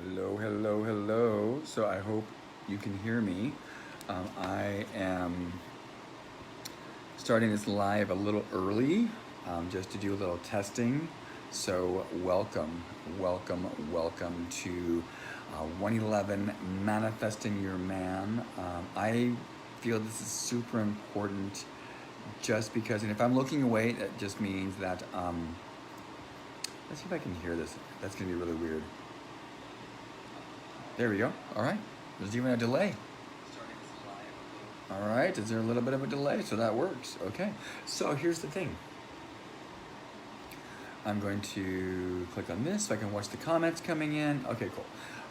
Hello, hello, hello. So I hope you can hear me. I am starting this live a little early just to do a little testing. So welcome to 111 Manifesting Your Man. I feel this is super important just because, and if I'm looking away, that just means that, let's see if I can hear this. That's gonna be really weird. There we go. All right. There's even a delay. All right. Is there a little bit of a delay? So that works. Okay. So here's the thing. I'm going to click on this so I can watch the comments coming in. Okay, cool.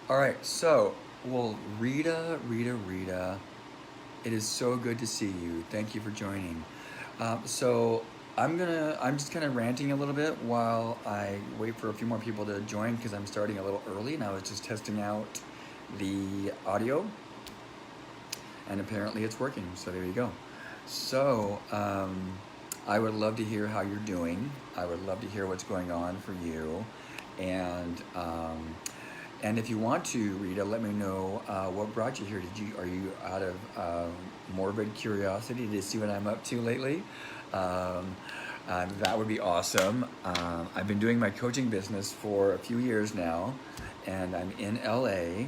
All right. So, well, Rita, it is so good to see you. Thank you for joining. So I'm just kind of ranting a little bit while I wait for a few more people to join because I'm starting a little early and I was just testing out the audio and apparently it's working. So there you go. So I would love to hear how you're doing. I would love to hear what's going on for you, and if you want to, Rita, let me know what brought you here. Are you out of morbid curiosity to see what I'm up to lately? That would be awesome. I've been doing my coaching business for a few years now, and I'm in LA,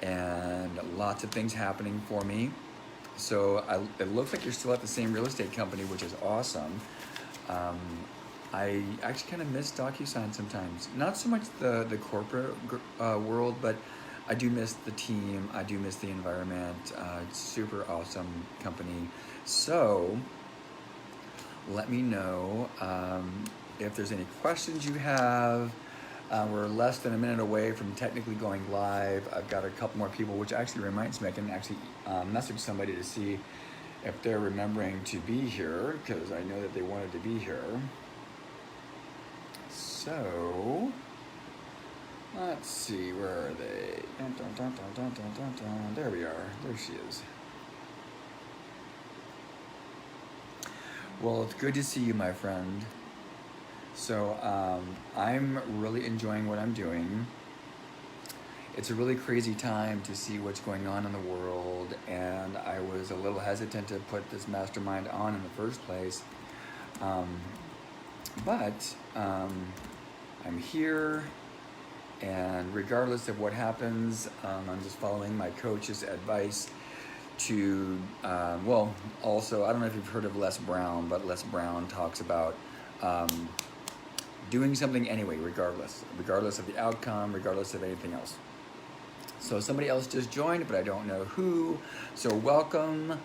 and lots of things happening for me. So it looks like you're still at the same real estate company, which is awesome. I actually kind of miss DocuSign sometimes. Not so much the corporate world, but I do miss the team. I do miss the environment. It's super awesome company. So let me know if there's any questions you have. We're less than a minute away from technically going live. I've got a couple more people, which actually reminds me I can actually message somebody to see if they're remembering to be here, because I know that they wanted to be here. So, let's see, where are they? Dun, dun, dun, dun, dun, dun, dun, dun. There we are. There she is. Well, it's good to see you, my friend. So I'm really enjoying what I'm doing. It's a really crazy time to see what's going on in the world, and I was a little hesitant to put this mastermind on in the first place. But I'm here, and regardless of what happens, I'm just following my coach's advice to, also, I don't know if you've heard of Les Brown, but Les Brown talks about doing something anyway, regardless of the outcome, regardless of anything else. So somebody else just joined, but I don't know who. So welcome.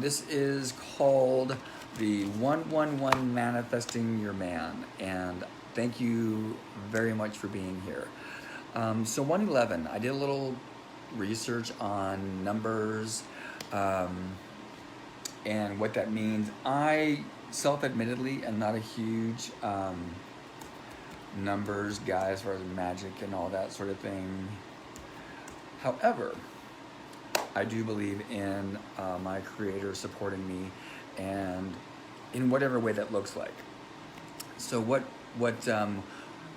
This is called the 111 Manifesting Your Man, and thank you very much for being here. So 111, I did a little research on numbers and what that means. I self-admittedly am not a huge numbers guy as far as magic and all that sort of thing. However, I do believe in my creator supporting me, and in whatever way that looks like. So what the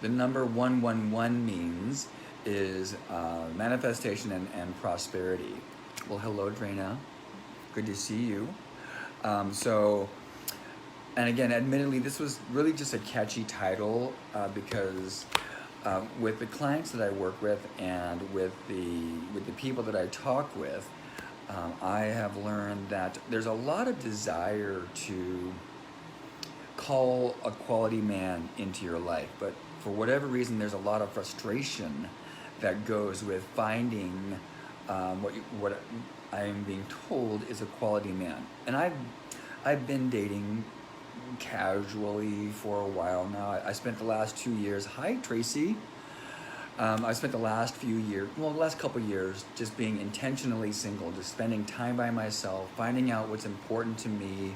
number 111 means is manifestation and prosperity. Well, hello, Drana. Good to see you. And again, admittedly, this was really just a catchy title because with the clients that I work with and with the people that I talk with, I have learned that there's a lot of desire to call a quality man into your life, but for whatever reason, there's a lot of frustration that goes with finding what I am being told is a quality man. And I've been dating casually for a while now. I spent the last 2 years. Hi, Tracy. I spent the last couple years just being intentionally single, just spending time by myself, finding out what's important to me.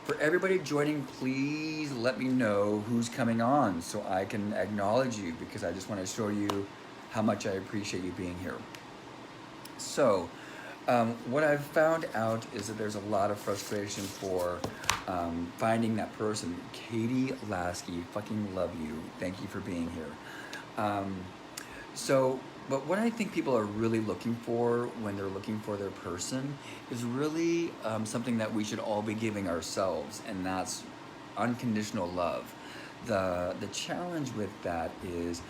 For everybody joining, please let me know who's coming on so I can acknowledge you, because I just want to show you how much I appreciate you being here. So, what I've found out is that there's a lot of frustration for finding that person. Katie Lasky, fucking love you. Thank you for being here. So But what I think people are really looking for when they're looking for their person is really something that we should all be giving ourselves, and that's unconditional love. The challenge with that is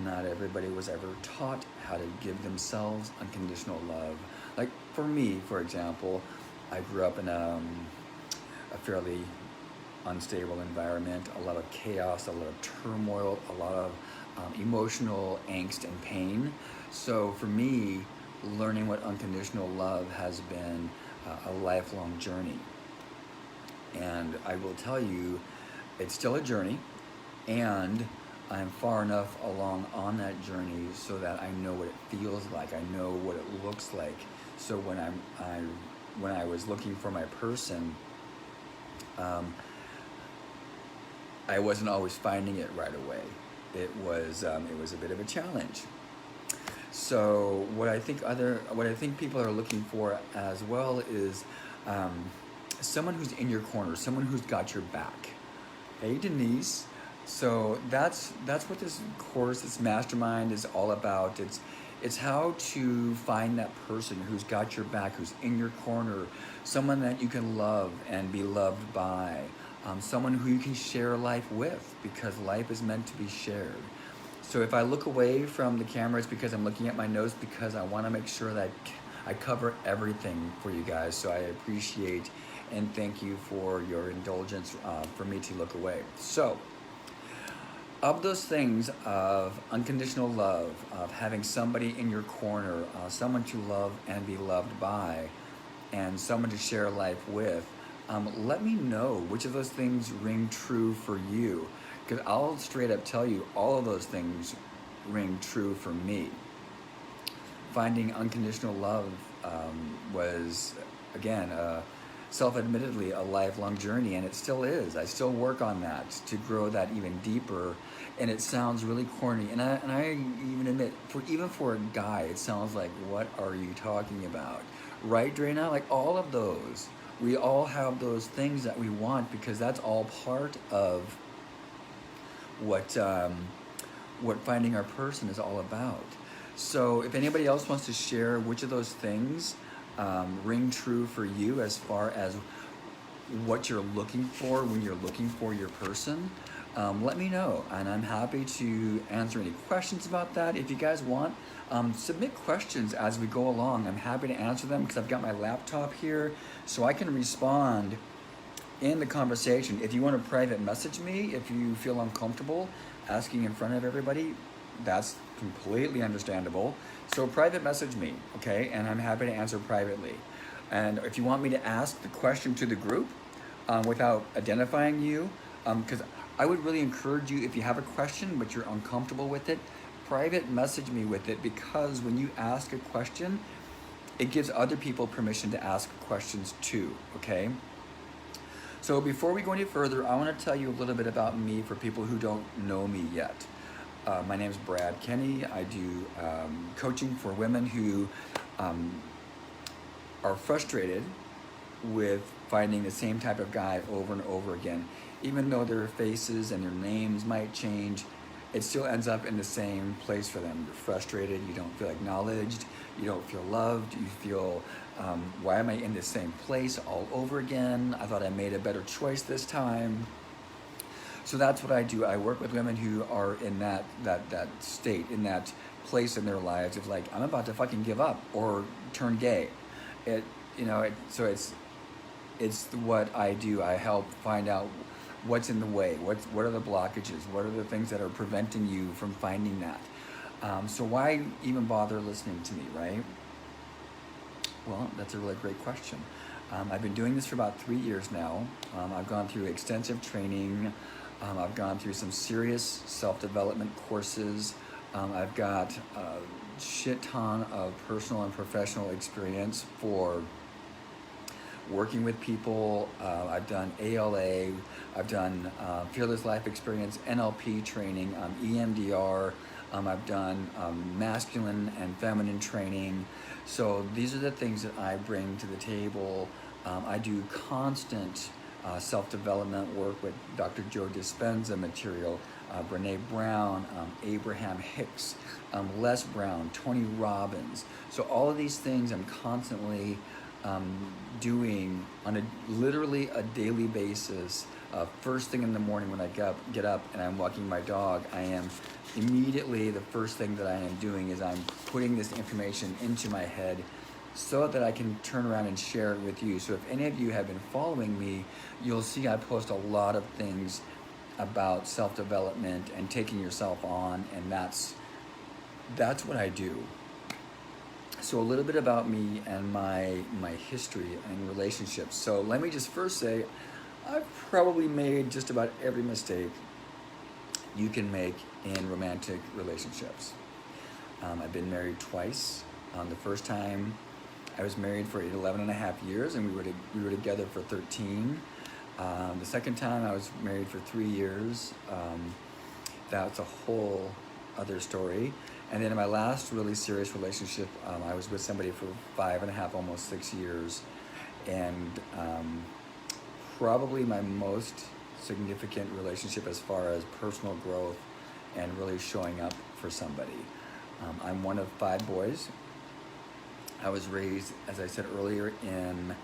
not everybody was ever taught how to give themselves unconditional love. Like for me, for example, I grew up in a fairly unstable environment, a lot of chaos, a lot of turmoil, a lot of emotional angst and pain. So for me, learning what unconditional love has been a lifelong journey. And I will tell you, it's still a journey, and I'm far enough along on that journey so that I know what it feels like. I know what it looks like. So when I was looking for my person, I wasn't always finding it right away. It was a bit of a challenge. So what I think people are looking for as well is someone who's in your corner, someone who's got your back. Hey Denise. So that's what this course, this mastermind is all about. It's how to find that person who's got your back, who's in your corner, someone that you can love and be loved by, someone who you can share life with, because life is meant to be shared. So if I look away from the camera, it's because I'm looking at my notes, because I want to make sure that I cover everything for you guys. So I appreciate and thank you for your indulgence for me to look away. So of those things of unconditional love, of having somebody in your corner, someone to love and be loved by, and someone to share life with, let me know which of those things ring true for you, because I'll straight up tell you all of those things ring true for me. Finding unconditional love was, again, self-admittedly a lifelong journey, and it still is. I still work on that to grow that even deeper, and it sounds really corny, and I even admit, even for a guy, it sounds like, what are you talking about? Right, Drana? Like all of those. We all have those things that we want, because that's all part of what finding our person is all about. So if anybody else wants to share which of those things ring true for you as far as what you're looking for when you're looking for your person, let me know, and I'm happy to answer any questions about that. If you guys want, submit questions as we go along. I'm happy to answer them, because I've got my laptop here, so I can respond in the conversation. If you want to private message me, if you feel uncomfortable asking in front of everybody, that's completely understandable. So private message me, okay? And I'm happy to answer privately. And if you want me to ask the question to the group without identifying you, because I would really encourage you, if you have a question but you're uncomfortable with it, private message me with it, because when you ask a question, it gives other people permission to ask questions too, okay? So before we go any further, I want to tell you a little bit about me for people who don't know me yet. My name is Brad Kenny. I do coaching for women who are frustrated with finding the same type of guy over and over again. Even though their faces and their names might change, it still ends up in the same place for them. You're frustrated, you don't feel acknowledged, you don't feel loved, you feel, why am I in the same place all over again? I thought I made a better choice this time. So that's what I do. I work with women who are in that state, in that place in their lives of like, I'm about to fucking give up or turn gay. So it's what I do. I help find out what's in the way, what are the blockages, what are the things that are preventing you from finding that. So why even bother listening to me, right? Well, that's a really great question. I've been doing this for about 3 years now. I've gone through extensive training. I've gone through some serious self-development courses. I've got a shit ton of personal and professional experience for working with people. I've done ALA, I've done Fearless Life Experience, NLP training, EMDR, I've done masculine and feminine training. So these are the things that I bring to the table. I do constant self-development work with Dr. Joe Dispenza material. Brene Brown, Abraham Hicks, Les Brown, Tony Robbins. So all of these things I'm constantly doing on literally a daily basis. First thing in the morning when I get up and I'm walking my dog, I am immediately, the first thing that I am doing is I'm putting this information into my head so that I can turn around and share it with you. So if any of you have been following me, you'll see I post a lot of things about self-development and taking yourself on, and that's what I do. So a little bit about me and my history and relationships. So let me just first say, I've probably made just about every mistake you can make in romantic relationships. I've been married twice. The first time I was married for 11 and a half years, and we were together for 13. The second time I was married for 3 years. That's a whole other story. And then in my last really serious relationship, I was with somebody for 5.5, almost 6 years. And probably my most significant relationship as far as personal growth and really showing up for somebody. I'm one of 5 boys. I was raised, as I said earlier, in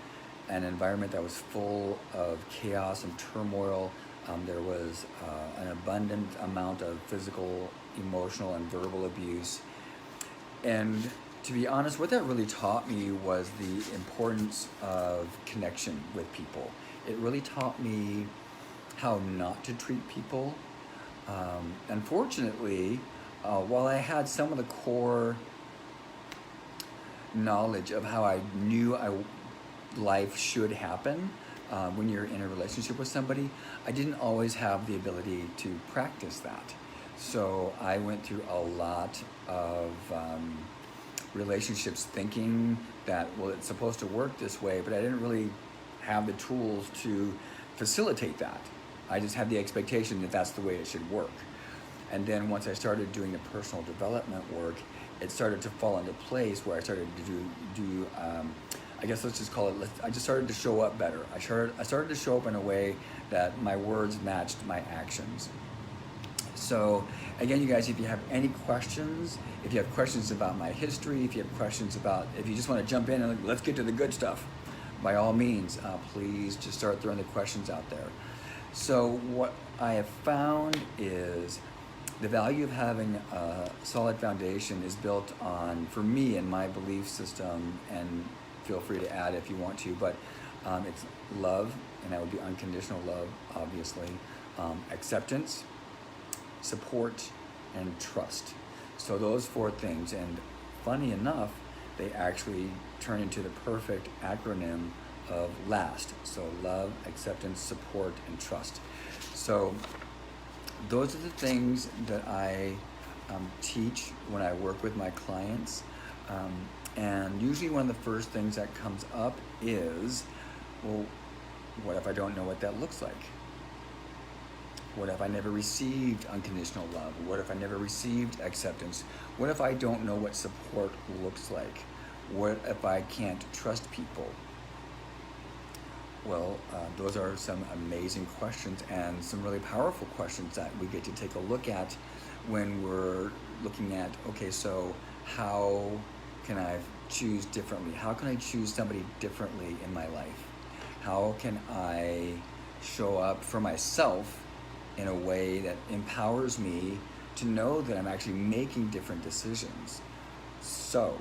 an environment that was full of chaos and turmoil. There was an abundant amount of physical, emotional, and verbal abuse. And to be honest, what that really taught me was the importance of connection with people. It really taught me how not to treat people. Unfortunately, while I had some of the core knowledge of how I knew life should happen when you're in a relationship with somebody, I didn't always have the ability to practice that. So I went through a lot of relationships thinking that, well, it's supposed to work this way, but I didn't really have the tools to facilitate that. I just had the expectation that that's the way it should work. And then once I started doing the personal development work, it started to fall into place where I started to do I guess let's just call it, I just started to show up better. I started to show up in a way that my words matched my actions. So again, you guys, if you have any questions, if you have questions about my history, if you have questions about, if you just want to jump in and let's get to the good stuff, by all means, please just start throwing the questions out there. So what I have found is the value of having a solid foundation is built on, for me and my belief system, and feel free to add if you want to, but it's love, and that would be unconditional love, obviously, acceptance, support, and trust. So those 4 things, and funny enough, they actually turn into the perfect acronym of LAST. So love, acceptance, support, and trust. So those are the things that I teach when I work with my clients. And usually one of the first things that comes up is, well, what if I don't know what that looks like? What if I never received unconditional love? What if I never received acceptance? What if I don't know what support looks like? What if I can't trust people? Well, those are some amazing questions and some really powerful questions that we get to take a look at when we're looking at, okay, so how can I choose differently? How can I choose somebody differently in my life? How can I show up for myself in a way that empowers me to know that I'm actually making different decisions? So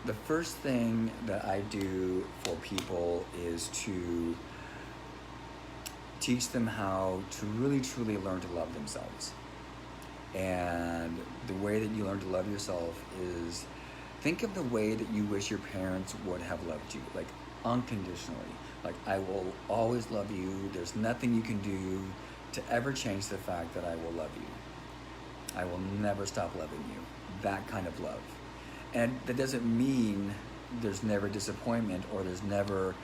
the first thing that I do for people is to teach them how to really truly learn to love themselves. And the way that you learn to love yourself is, think of the way that you wish your parents would have loved you, like unconditionally. Like, I will always love you. There's nothing you can do to ever change the fact that I will love you. I will never stop loving you. That kind of love. And that doesn't mean there's never disappointment or there's never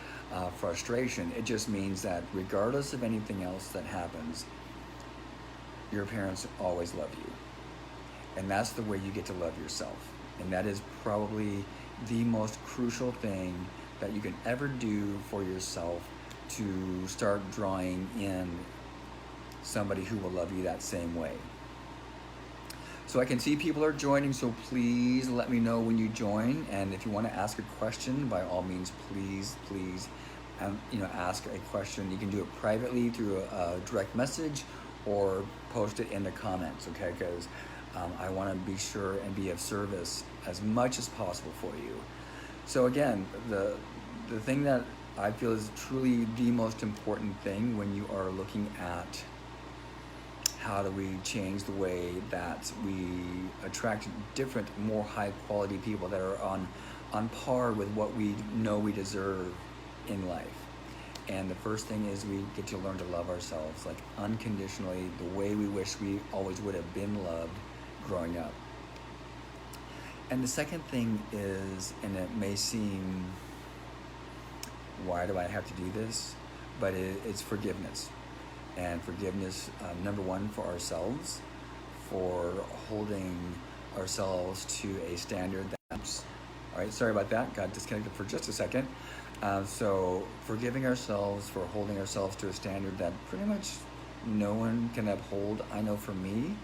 frustration. It just means that regardless of anything else that happens, your parents always love you. And that's the way you get to love yourself. And that is probably the most crucial thing that you can ever do for yourself to start drawing in somebody who will love you that same way. So I can see people are joining, so please let me know when you join. And if you want to ask a question, by all means, please ask a question. You can do it privately through a direct message or post it in the comments, okay? Because I want to be sure and be of service as much as possible for you. So again, the thing that I feel is truly the most important thing when you are looking at how do we change the way that we attract different, more high quality people that are on par with what we know we deserve in life. And the first thing is we get to learn to love ourselves, like unconditionally, the way we wish we always would have been loved growing up. And the second thing is, and it may seem, why do I have to do this? But it's forgiveness. And forgiveness, number one, for ourselves, for holding ourselves to a standard that's, all right, sorry about that, got disconnected for just a second. So forgiving ourselves for holding ourselves to a standard that pretty much no one can uphold. I know for me,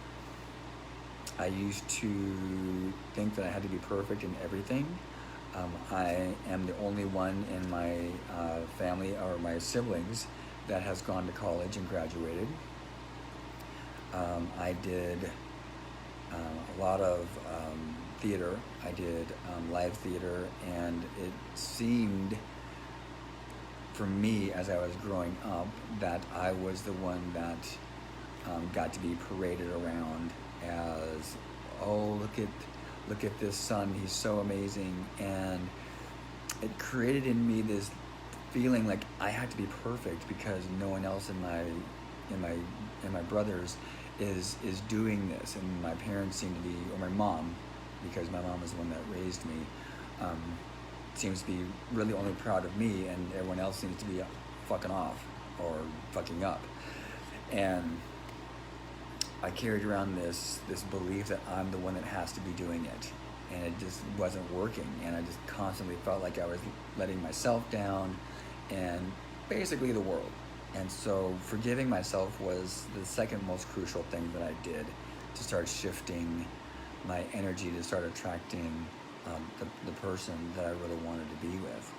I used to think that I had to be perfect in everything. I am the only one in my family or my siblings that has gone to college and graduated. I did a lot of theater. I did live theater, and it seemed for me as I was growing up that I was the one that got to be paraded around as, oh, look at this son, he's so amazing. And it created in me this feeling like I had to be perfect because no one else in my brothers is doing this, and my parents seem to be, or my mom, because my mom is the one that raised me, seems to be really only proud of me, and everyone else seems to be fucking off or fucking up. And I carried around this belief that I'm the one that has to be doing it, and it just wasn't working, and I just constantly felt like I was letting myself down and basically the world. And so forgiving myself was the second most crucial thing that I did to start shifting my energy, to start attracting the person that I really wanted to be with.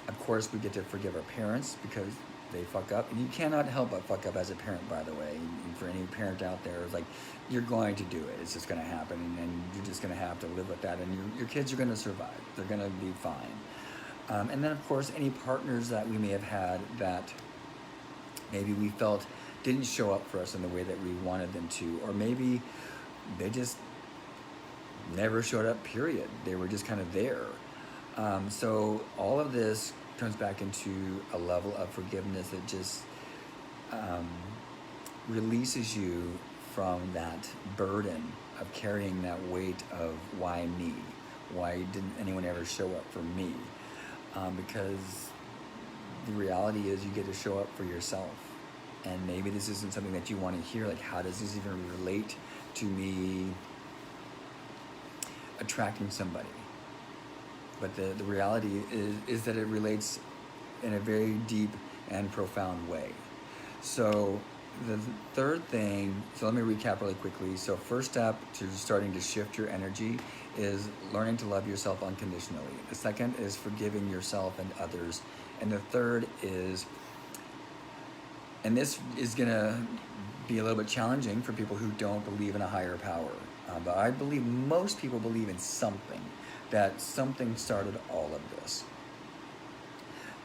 Of course, we get to forgive our parents because they fuck up, and you cannot help but fuck up as a parent, by the way. And for any parent out there, it's like, you're going to do it. It's just going to happen, and you're just going to have to live with that, and your kids are going to survive. They're going to be fine. And then, of course, any partners that we may have had that maybe we felt didn't show up for us in the way that we wanted them to, or maybe they just never showed up, period. They were just kind of there. So all of this comes back into a level of forgiveness that just releases you from that burden of carrying that weight of why me? Why didn't anyone ever show up for me? Because the reality is you get to show up for yourself. And maybe this isn't something that you want to hear, like, how does this even relate to me attracting somebody? But the reality is that it relates in a very deep and profound way. So the third thing, so let me recap really quickly. So first step to starting to shift your energy is learning to love yourself unconditionally. The second is forgiving yourself and others. And the third is, and this is gonna be a little bit challenging for people who don't believe in a higher power. But I believe most people believe in something, that something started all of this.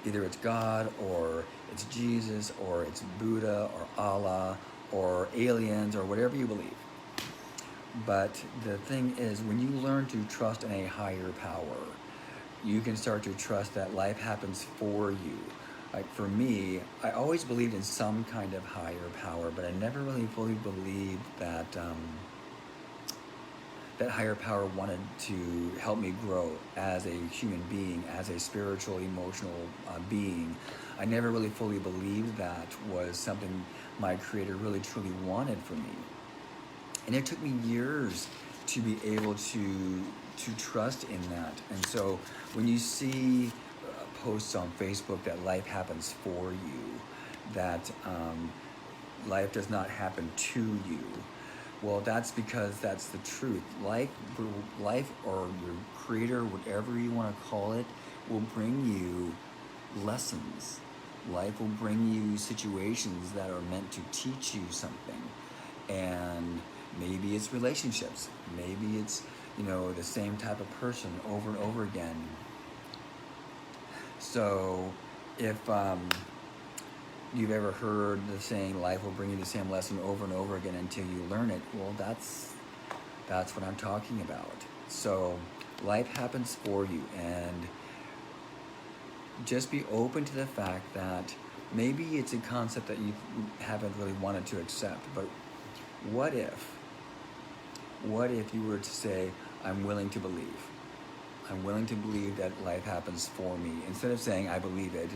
Either it's God, or it's Jesus, or it's Buddha, or Allah, or aliens, or whatever you believe. But the thing is, when you learn to trust in a higher power, you can start to trust that life happens for you. Like for me, I always believed in some kind of higher power, but I never really fully believed that that higher power wanted to help me grow as a human being, as a spiritual, emotional being. I never really fully believed that was something my Creator really truly wanted for me. And it took me years to be able to trust in that. And so when you see posts on Facebook that life happens for you, that life does not happen to you. Well, that's because that's the truth. Life or your creator, whatever you want to call it, will bring you lessons. Life will bring you situations that are meant to teach you something. And maybe it's relationships. Maybe it's, the same type of person over and over again. So if you've ever heard the saying, life will bring you the same lesson over and over again until you learn it, well, that's what I'm talking about. So life happens for you, and just be open to the fact that maybe it's a concept that you haven't really wanted to accept, but what if you were to say, I'm willing to believe. I'm willing to believe that life happens for me. Instead of saying I believe it,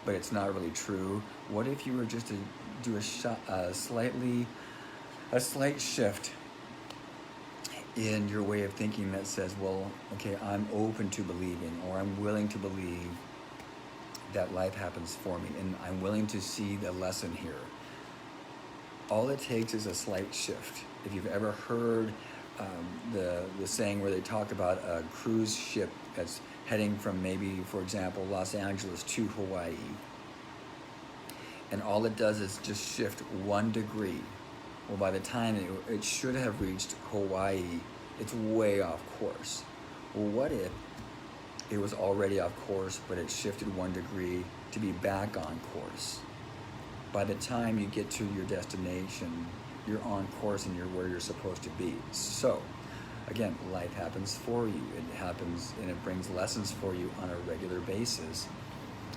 but it's not really true, what if you were just to do a slight shift in your way of thinking that says, well, okay, I'm open to believing, or I'm willing to believe that life happens for me, and I'm willing to see the lesson here. All it takes is a slight shift. If you've ever heard the saying where they talk about a cruise ship that's heading from maybe, for example, Los Angeles to Hawaii, and all it does is just shift 1 degree. Well, by the time it should have reached Hawaii, it's way off course. Well, what if it was already off course, but it shifted 1 degree to be back on course? By the time you get to your destination, you're on course and you're where you're supposed to be. So, again, life happens for you. It happens and it brings lessons for you on a regular basis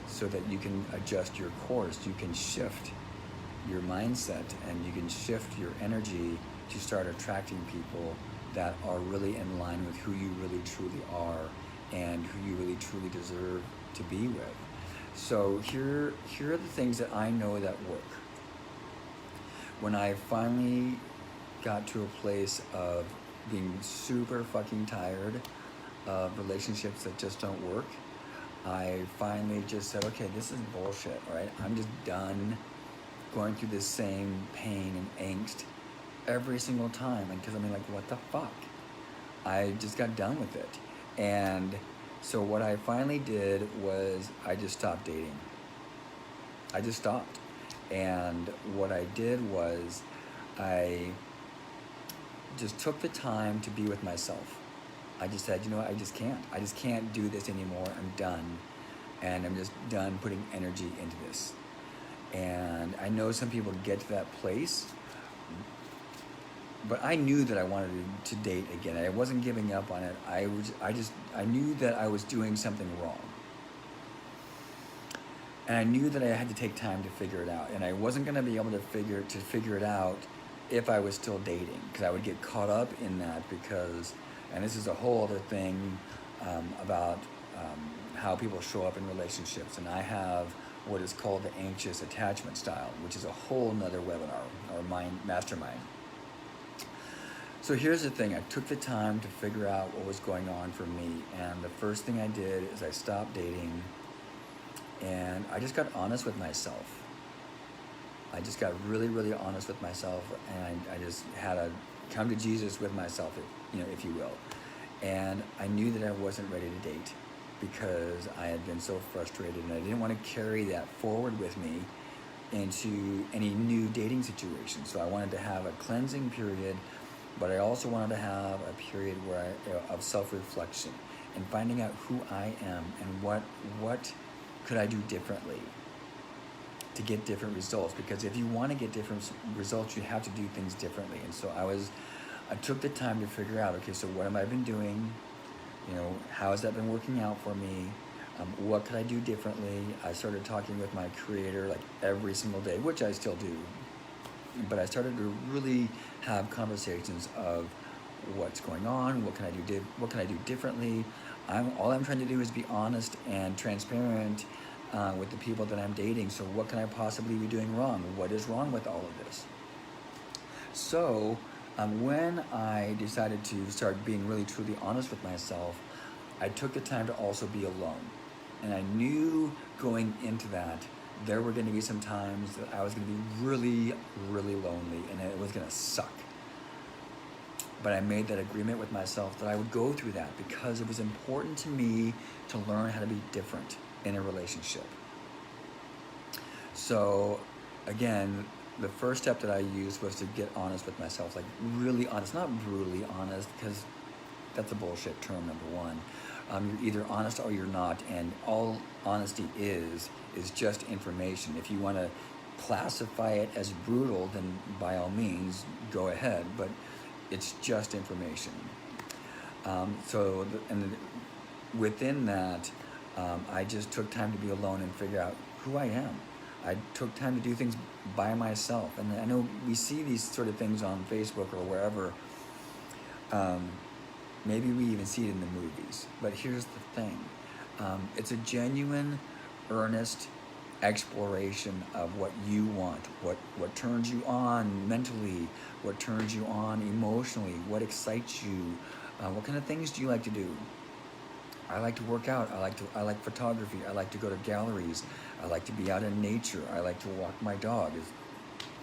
so that you can adjust your course. You can shift your mindset and you can shift your energy to start attracting people that are really in line with who you really truly are and who you really truly deserve to be with. So here are the things that I know that work. When I finally got to a place of being super fucking tired of relationships that just don't work, I finally just said, okay, this is bullshit, right? I'm just done going through this same pain and angst every single time. Because what the fuck? I just got done with it. And so what I finally did was I just stopped dating. I just stopped. And what I did was I just took the time to be with myself. I just said, I just can't. I just can't do this anymore. I'm done. And I'm just done putting energy into this. And I know some people get to that place, but I knew that I wanted to date again. I wasn't giving up on it. I knew that I was doing something wrong. And I knew that I had to take time to figure it out. And I wasn't going to be able to figure it out if I was still dating, because I would get caught up in that because, and this is a whole other thing about how people show up in relationships. And I have what is called the anxious attachment style, which is a whole nother webinar or mastermind. So here's the thing, I took the time to figure out what was going on for me, and the first thing I did is I stopped dating, and I just got honest with myself. I just got really, really honest with myself, and I just had a come to Jesus with myself, if you will. And I knew that I wasn't ready to date because I had been so frustrated, and I didn't want to carry that forward with me into any new dating situation. So I wanted to have a cleansing period, but I also wanted to have a period of self-reflection and finding out who I am and what could I do differently to get different results. Because if you want to get different results, you have to do things differently. And so I took the time to figure out, okay, so what have I been doing? How has that been working out for me? What could I do differently? I started talking with my creator like every single day, which I still do. But I started to really have conversations of what's going on, what can I do differently. All I'm trying to do is be honest and transparent with the people that I'm dating. So what can I possibly be doing wrong? What is wrong with all of this? So when I decided to start being really truly honest with myself, I took the time to also be alone. And I knew going into that there were going to be some times that I was going to be really, really lonely, and it was going to suck. But I made that agreement with myself that I would go through that because it was important to me to learn how to be different in a relationship. So again, the first step that I used was to get honest with myself, like really honest, not brutally honest, because that's a bullshit term, number one. You're either honest or you're not, and all honesty is just information. If you want to classify it as brutal, then by all means, go ahead, but it's just information. Within that, I just took time to be alone and figure out who I am. I took time to do things by myself. And I know we see these sort of things on Facebook or wherever. Maybe we even see it in the movies. But here's the thing. It's a genuine, earnest exploration of what you want, what turns you on mentally, what turns you on emotionally, what excites you, what kind of things do you like to do? I like to work out. I like photography. I like to go to galleries. I like to be out in nature. I like to walk my dog. As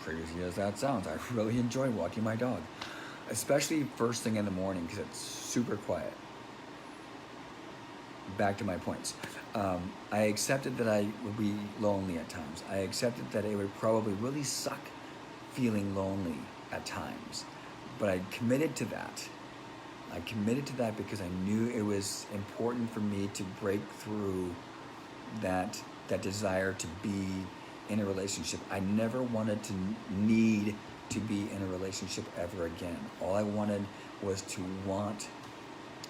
crazy as that sounds, I really enjoy walking my dog, especially first thing in the morning because it's super quiet. Back to my points. I accepted that I would be lonely at times. I accepted that it would probably really suck feeling lonely at times, but I committed to that. I committed to that because I knew it was important for me to break through that desire to be in a relationship. I never wanted to need to be in a relationship ever again. All I wanted was to want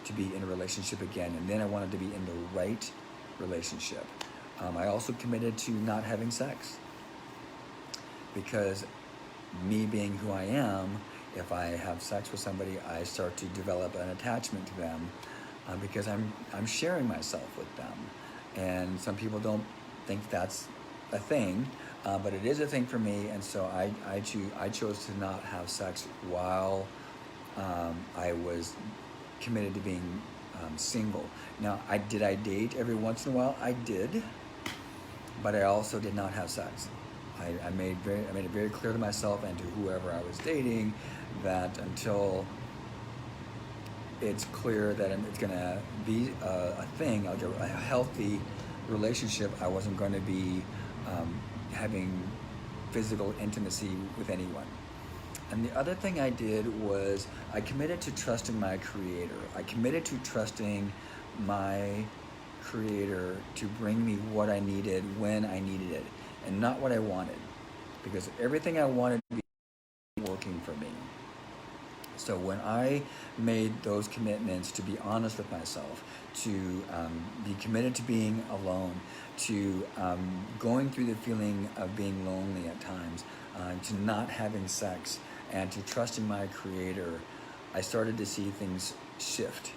to be in a relationship again, and then I wanted to be in the right relationship. I also committed to not having sex because me being who I am, if I have sex with somebody, I start to develop an attachment to them because I'm sharing myself with them. And some people don't think that's a thing, but it is a thing for me. And so I chose to not have sex while I was committed to being single. Now, did I date every once in a while? I did, but I also did not have sex. I made it very clear to myself and to whoever I was dating that until it's clear that it's going to be a thing, like a healthy relationship, I wasn't going to be having physical intimacy with anyone. And the other thing I did was I committed to trusting my Creator. I committed to trusting my Creator to bring me what I needed when I needed it, and not what I wanted, because everything I wanted to be working for me. So when I made those commitments to be honest with myself, to be committed to being alone, to going through the feeling of being lonely at times, to not having sex, and to trusting my Creator, I started to see things shift.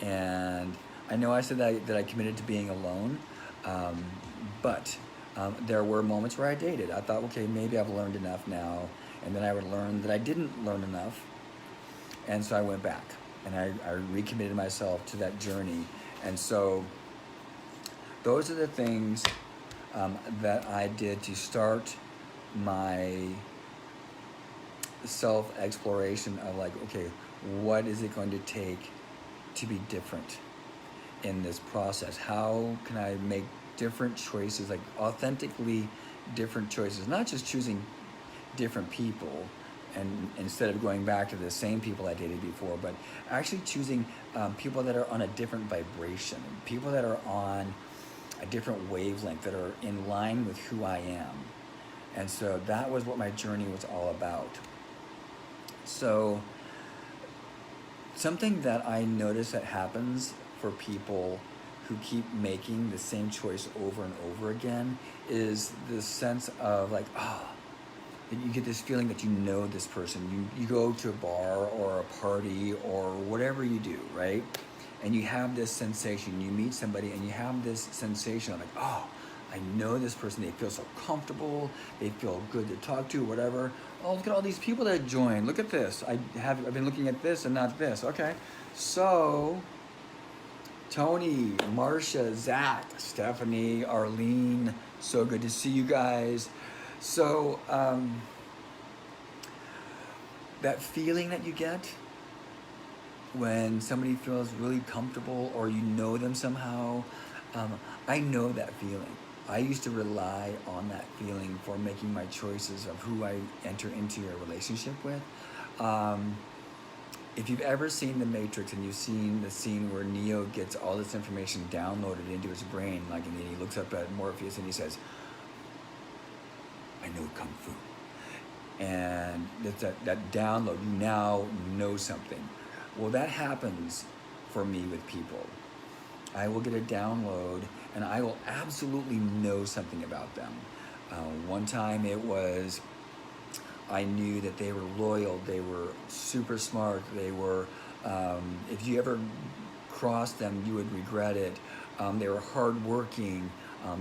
And I know I said that I committed to being alone, but there were moments where I dated. I thought, okay, maybe I've learned enough now. And then I would learn that I didn't learn enough. And so I went back and I recommitted myself to that journey. And so those are the things that I did to start my self-exploration of like, okay, what is it going to take to be different in this process? How can I make different choices, like authentically different choices, not just choosing different people and instead of going back to the same people I dated before, but actually choosing people that are on a different vibration, people that are on a different wavelength, that are in line with who I am. And so that was what my journey was all about. So something that I notice that happens for people who keep making the same choice over and over again is this sense of like, you get this feeling that you know this person. You go to a bar or a party or whatever you do, right? And you have this sensation. You meet somebody and you have this sensation of like, I know this person. They feel so comfortable. They feel good to talk to, whatever. Oh, look at all these people that joined. Look at this. I've been looking at this and not this. Okay, so Tony, Marcia, Zach, Stephanie, Arlene. So good to see you guys. So, that feeling that you get when somebody feels really comfortable or you know them somehow, I know that feeling. I used to rely on that feeling for making my choices of who I enter into a relationship with. Um, if you've ever seen The Matrix and you've seen the scene where Neo gets all this information downloaded into his brain, like, and then he looks up at Morpheus and he says, "I know Kung Fu." And it's that download, you now know something. Well, that happens for me with people. I will get a download and I will absolutely know something about them. One time it was, I knew that they were loyal, they were super smart, they were, if you ever crossed them, you would regret it. They were hardworking,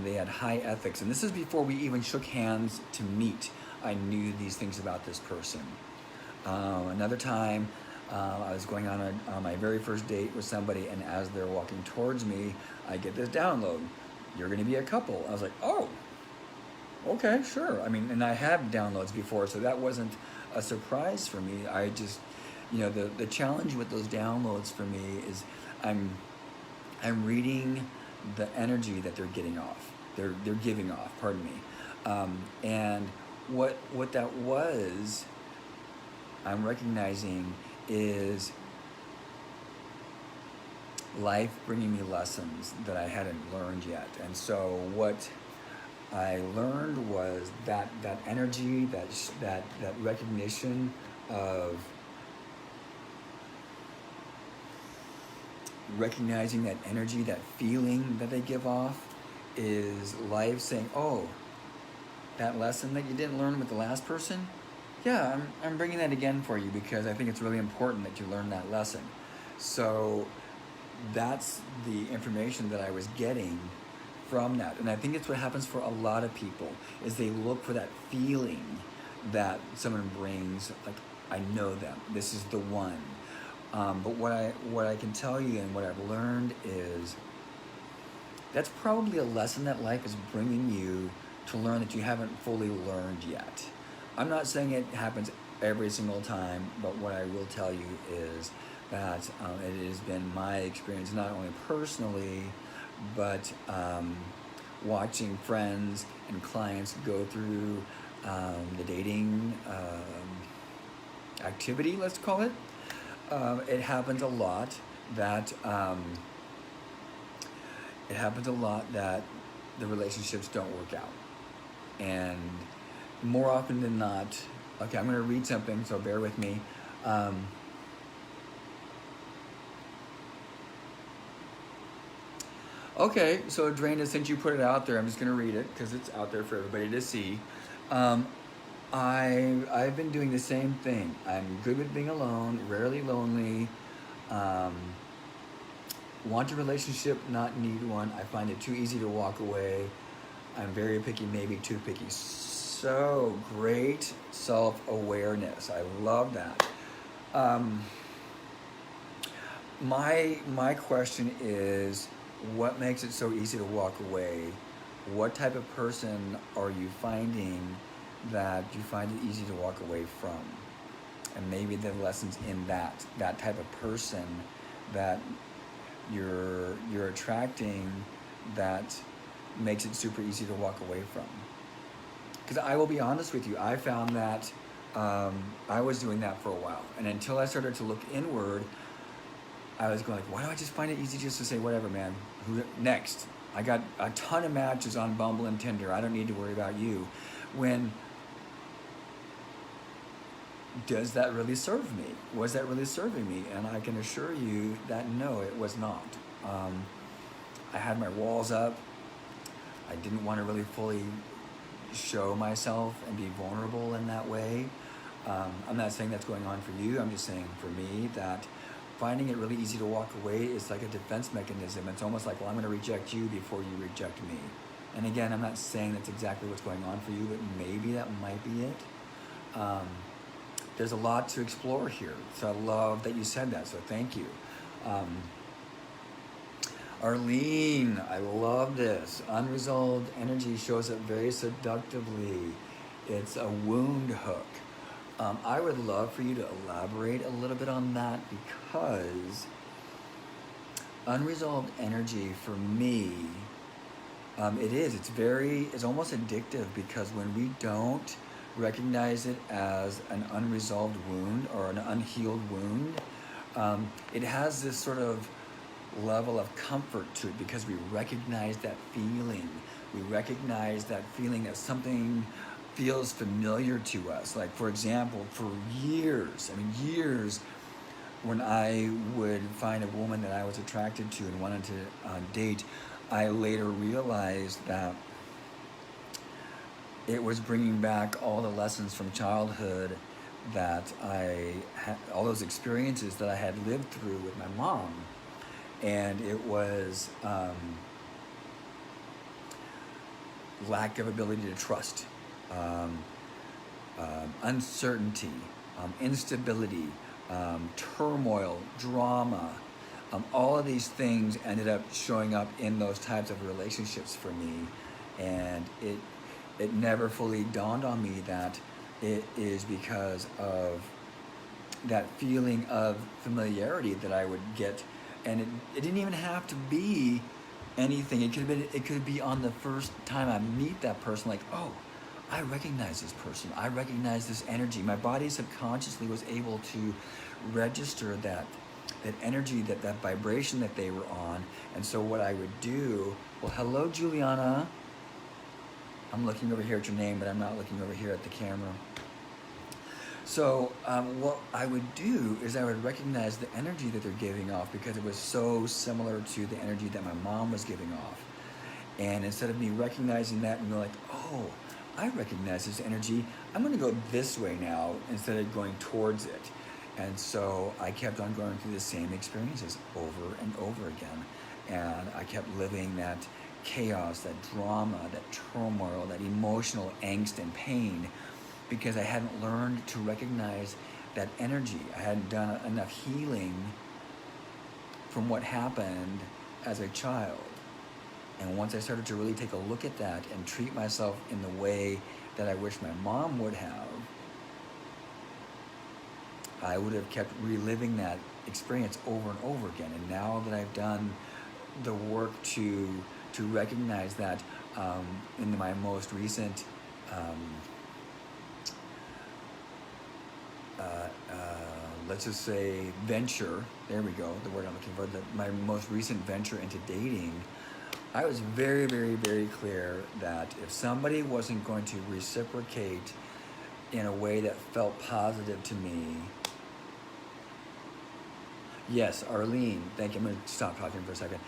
they had high ethics. And this is before we even shook hands to meet. I knew these things about this person. Another time, I was going on my very first date with somebody, and as they're walking towards me, I get this download. "You're going to be a couple." I was like, "Oh, okay, sure." I mean, and I had downloads before, so that wasn't a surprise for me. I just, the challenge with those downloads for me is I'm reading the energy that they're getting off. They're giving off. Pardon me. And what that was, I'm recognizing, is life bringing me lessons that I hadn't learned yet. And so what I learned was that energy, that recognition of recognizing that energy, that feeling that they give off, is life saying, "Oh, that lesson that you didn't learn with the last person, yeah, I'm bringing that again for you because I think it's really important that you learn that lesson." So that's the information that I was getting from that. And I think it's what happens for a lot of people, is they look for that feeling that someone brings, like, "I know them, this is the one." But what I can tell you and what I've learned is that's probably a lesson that life is bringing you to learn that you haven't fully learned yet. I'm not saying it happens every single time, but what I will tell you is that it has been my experience, not only personally, but watching friends and clients go through the dating activity, let's call it. It happens a lot that the relationships don't work out. And more often than not, okay, I'm going to read something, so bear with me. Okay, so Draina, since you put it out there, I'm just going to read it because it's out there for everybody to see. I've been doing the same thing. I'm good with being alone, rarely lonely. Want a relationship, not need one. I find it too easy to walk away. I'm very picky, maybe too picky. So great self-awareness. I love that. My question is, what makes it so easy to walk away? What type of person are you finding that you find it easy to walk away from? And maybe the lessons in that type of person that you're attracting that makes it super easy to walk away from. Because I will be honest with you, I found that I was doing that for a while, and until I started to look inward, I was going like, why do I just find it easy just to say, whatever, man, who next? I got a ton of matches on Bumble and Tinder, I don't need to worry about you. When does that really serve me? Was that really serving me? And I can assure you that no, it was not. I had my walls up. I didn't want to really fully show myself and be vulnerable in that way. I'm not saying that's going on for you. I'm just saying for me that finding it really easy to walk away is like a defense mechanism. It's almost like, well, I'm going to reject you before you reject me. And again, I'm not saying that's exactly what's going on for you, but maybe that might be it. There's a lot to explore here. So I love that you said that, so thank you. Arlene, I love this. Unresolved energy shows up very seductively. It's a wound hook. I would love for you to elaborate a little bit on that, because unresolved energy for me, it's almost addictive, because when we don't recognize it as an unresolved wound or an unhealed wound, it has this sort of level of comfort to it, because we recognize that feeling. We recognize that feeling that something feels familiar to us. Like, for example, for years, when I would find a woman that I was attracted to and wanted to date, I later realized that it was bringing back all the lessons from childhood that all those experiences that I had lived through with my mom. And it was lack of ability to trust, uncertainty, instability, turmoil, drama. All of these things ended up showing up in those types of relationships for me. And it never fully dawned on me that it is because of that feeling of familiarity that I would get. And it didn't even have to be anything. It could be on the first time I meet that person, like, oh, I recognize this person. I recognize this energy. My body subconsciously was able to register that energy, that vibration that they were on. And so what I would do, well, hello, Juliana. I'm looking over here at your name, but I'm not looking over here at the camera. So what I would do is I would recognize the energy that they're giving off, because it was so similar to the energy that my mom was giving off. And instead of me recognizing that and be like, oh, I recognize this energy, I'm going to go this way now instead of going towards it. And so I kept on going through the same experiences over and over again. And I kept living that chaos, that drama, that turmoil, that emotional angst and pain, because I hadn't learned to recognize that energy. I hadn't done enough healing from what happened as a child. And once I started to really take a look at that and treat myself in the way that I wish my mom would have, I would have kept reliving that experience over and over again. And now that I've done the work to recognize that in my most recent let's just say venture, there we go, the word I'm looking for, my most recent venture into dating, I was very, very, very clear that if somebody wasn't going to reciprocate in a way that felt positive to me, yes, Arlene, thank you, I'm going to stop talking for a second.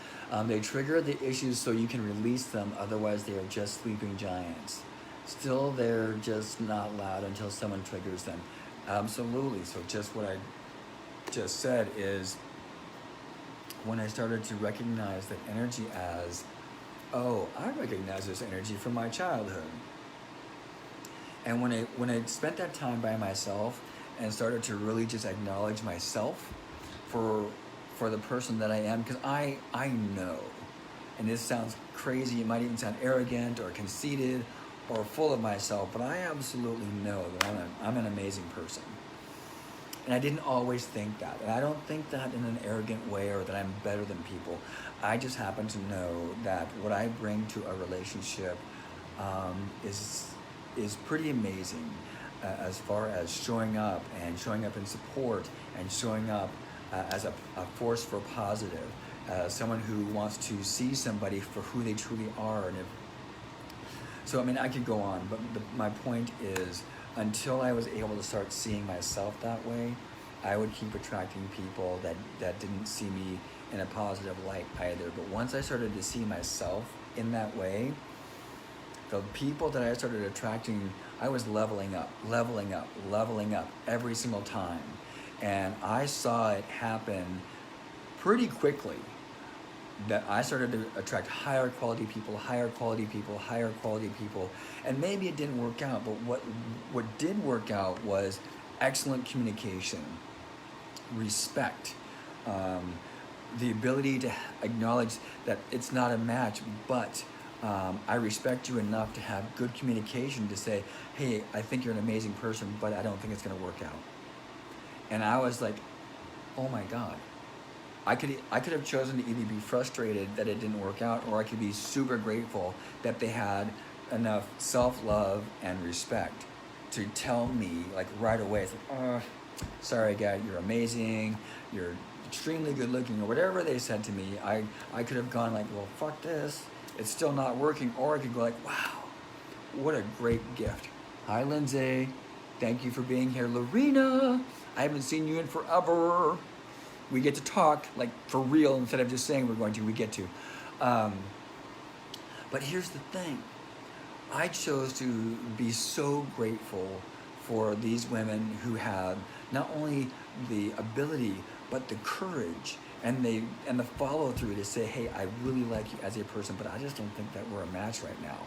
They trigger the issues so you can release them, otherwise they are just sleeping giants. Still, they're just not loud until someone triggers them. Absolutely. So just what I just said is, when I started to recognize that energy as, oh, I recognize this energy from my childhood. And when I spent that time by myself and started to really just acknowledge myself for the person that I am, because I know, and this sounds crazy, it might even sound arrogant or conceited or full of myself, but I absolutely know that I'm an amazing person. And I didn't always think that. And I don't think that in an arrogant way or that I'm better than people. I just happen to know that what I bring to a relationship is pretty amazing, as far as showing up in support and showing up as a force for positive, someone who wants to see somebody for who they truly are. And so, I mean, I could go on, but my point is, until I was able to start seeing myself that way, I would keep attracting people that didn't see me in a positive light either. But once I started to see myself in that way, the people that I started attracting, I was leveling up every single time. And I saw it happen pretty quickly, that I started to attract higher quality people, and maybe it didn't work out, but what did work out was excellent communication, respect, the ability to acknowledge that it's not a match, but I respect you enough to have good communication to say, hey, I think you're an amazing person, but I don't think it's going to work out. And I was like, oh my God. I could have chosen to either be frustrated that it didn't work out, or I could be super grateful that they had enough self-love and respect to tell me like right away, it's like, oh, sorry guy, you're amazing, you're extremely good looking, or whatever they said to me. I could have gone like, well, fuck this, it's still not working, or I could go like, wow, what a great gift. Hi Lindsay, thank you for being here. Lorena, I haven't seen you in forever. We get to talk like for real instead of just saying we're going to, we get to. But here's the thing. I chose to be so grateful for these women who have not only the ability, but the courage and the follow through to say, hey, I really like you as a person, but I just don't think that we're a match right now.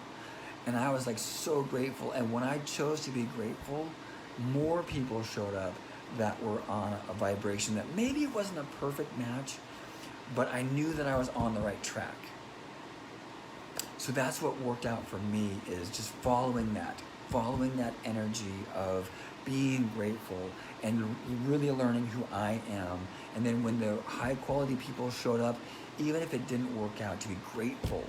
And I was like so grateful. And when I chose to be grateful, more people showed up that were on a vibration that maybe it wasn't a perfect match, but I knew that I was on the right track. So that's what worked out for me, is just following that energy of being grateful and really learning who I am. And then when the high quality people showed up, even if it didn't work out, to be grateful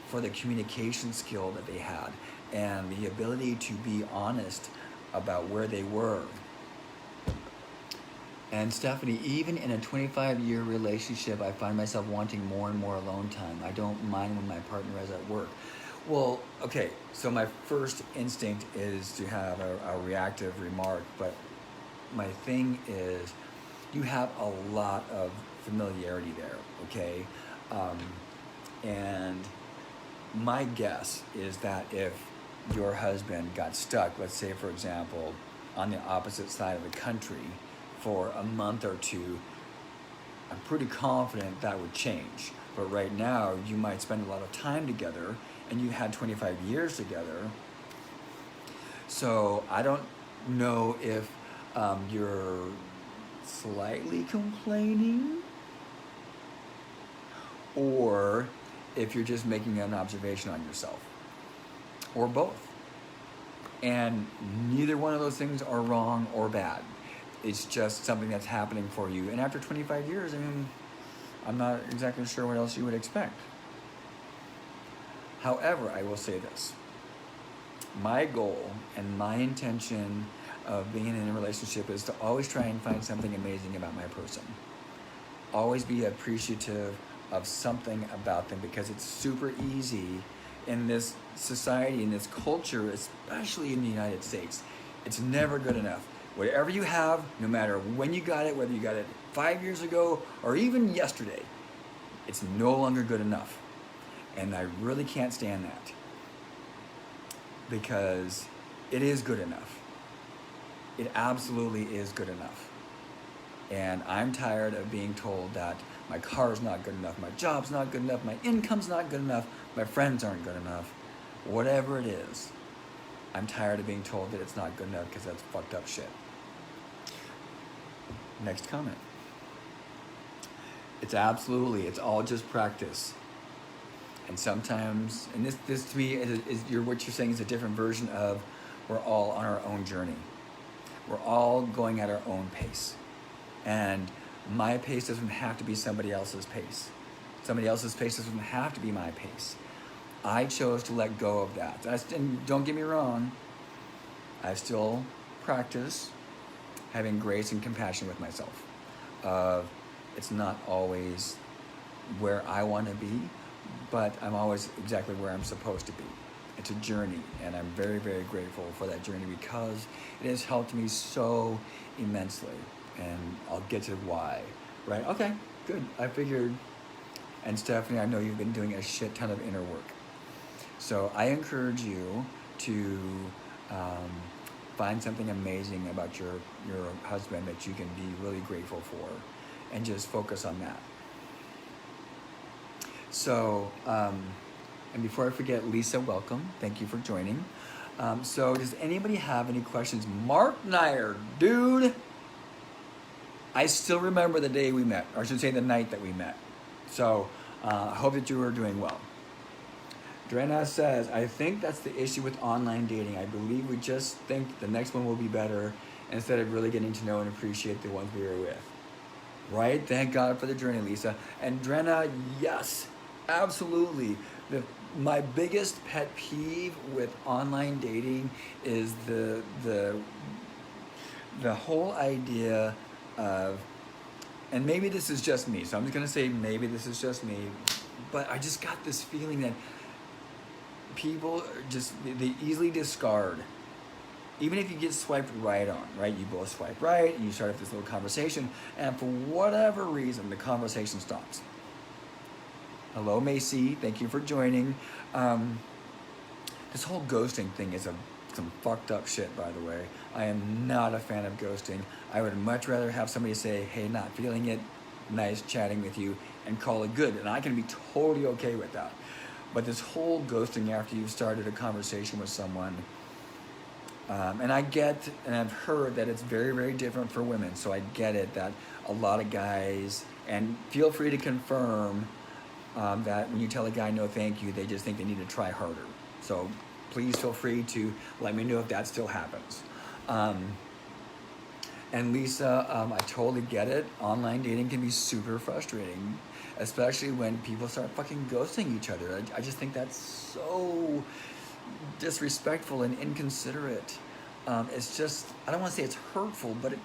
for the communication skill that they had and the ability to be honest about where they were. And Stephanie, even in a 25-year relationship, I find myself wanting more and more alone time. I don't mind when my partner is at work. Well, okay, so my first instinct is to have a reactive remark, but my thing is, you have a lot of familiarity there, okay? And my guess is that if your husband got stuck, let's say, for example, on the opposite side of the country, for a month or two, I'm pretty confident that would change. But right now, you might spend a lot of time together, and you had 25 years together. So I don't know if you're slightly complaining, or if you're just making an observation on yourself, or both. And neither one of those things are wrong or bad. It's just something that's happening for you. And after 25 years, I mean, I'm not exactly sure what else you would expect. However, I will say this. My goal and my intention of being in a relationship is to always try and find something amazing about my person. Always be appreciative of something about them, because it's super easy in this society, in this culture, especially in the United States. It's never good enough. Whatever you have, no matter when you got it, whether you got it 5 years ago or even yesterday, it's no longer good enough. And I really can't stand that, because it is good enough. It absolutely is good enough. And I'm tired of being told that my car's not good enough, my job's not good enough, my income's not good enough, my friends aren't good enough. Whatever it is, I'm tired of being told that it's not good enough, because that's fucked up shit. Next comment. It's all just practice. And sometimes, and this to me is what you're saying is a different version of, we're all on our own journey. We're all going at our own pace. And my pace doesn't have to be somebody else's pace. Somebody else's pace doesn't have to be my pace. I chose to let go of that. And don't get me wrong, I still practice having grace and compassion with myself. It's not always where I want to be, but I'm always exactly where I'm supposed to be. It's a journey, and I'm very, very grateful for that journey, because it has helped me so immensely. And I'll get to why, right? Okay, good. I figured. And Stephanie, I know you've been doing a shit ton of inner work. So I encourage you to find something amazing about your husband that you can be really grateful for, and just focus on that. So, and before I forget, Lisa, welcome. Thank you for joining. So does anybody have any questions? Mark Nair, dude. I still remember the day we met, or I should say the night that we met. So I hope that you are doing well. Drenna says, I think that's the issue with online dating. I believe we just think the next one will be better instead of really getting to know and appreciate the ones we were with. Right? Thank God for the journey, Lisa. And Drenna, yes, absolutely. My biggest pet peeve with online dating is the whole idea of, and maybe this is just me, so I'm just gonna say maybe this is just me, but I just got this feeling that people they easily discard. Even if you get swiped right on, right? You both swipe right and you start up this little conversation, and for whatever reason, the conversation stops. Hello, Macy. Thank you for joining. This whole ghosting thing is some fucked up shit, by the way. I am not a fan of ghosting. I would much rather have somebody say, hey, not feeling it, nice chatting with you, and call it good. And I can be totally okay with that. But this whole ghosting after you've started a conversation with someone, and I get, and I've heard that it's very, very different for women. So I get it that a lot of guys, and feel free to confirm that when you tell a guy no thank you, they just think they need to try harder. So please feel free to let me know if that still happens. And Lisa, I totally get it. Online dating can be super frustrating, especially when people start fucking ghosting each other. I just think that's so disrespectful and inconsiderate. It's just, I don't want to say it's hurtful, but it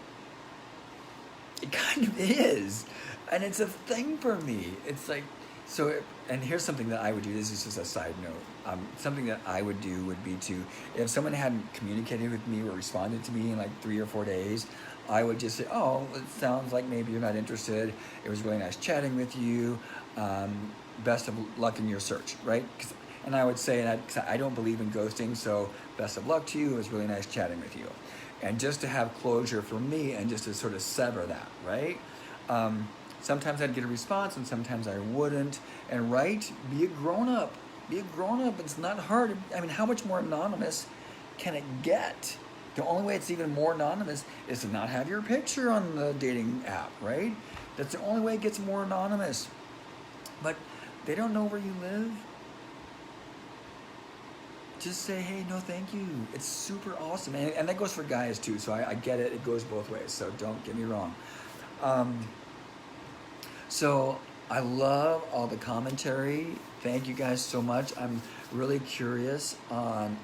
kind of is. And it's a thing for me. It's like, so, and here's something that I would do. This is just a side note. Something that I would do would be to, if someone hadn't communicated with me or responded to me in like 3 or 4 days, I would just say, oh, it sounds like maybe you're not interested. It was really nice chatting with you. Best of luck in your search, right? And I would say, and I don't believe in ghosting, so best of luck to you. It was really nice chatting with you. And just to have closure for me and just to sort of sever that, right? Sometimes I'd get a response and sometimes I wouldn't. And right, be a grown-up. Be a grown-up. It's not hard. I mean, how much more anonymous can it get? The only way it's even more anonymous is to not have your picture on the dating app, right? That's the only way it gets more anonymous. But they don't know where you live. Just say, hey, no thank you. It's super awesome. And that goes for guys too, so I get it. It goes both ways, so don't get me wrong. So I love all the commentary. Thank you guys so much. I'm really curious on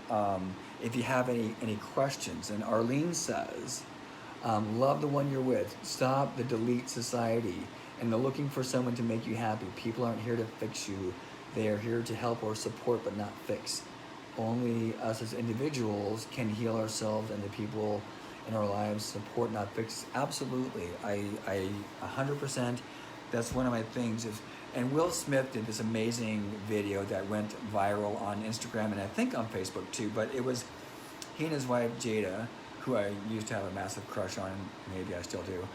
if you have any questions. And Arlene says, love the one you're with. Stop the delete society and the looking for someone to make you happy. People aren't here to fix you. They are here to help or support but not fix. Only us as individuals can heal ourselves and the people in our lives support, not fix. Absolutely. I 100%. That's one of my things. And Will Smith did this amazing video that went viral on Instagram and I think on Facebook too, but it was he and his wife Jada, who I used to have a massive crush on, maybe I still do.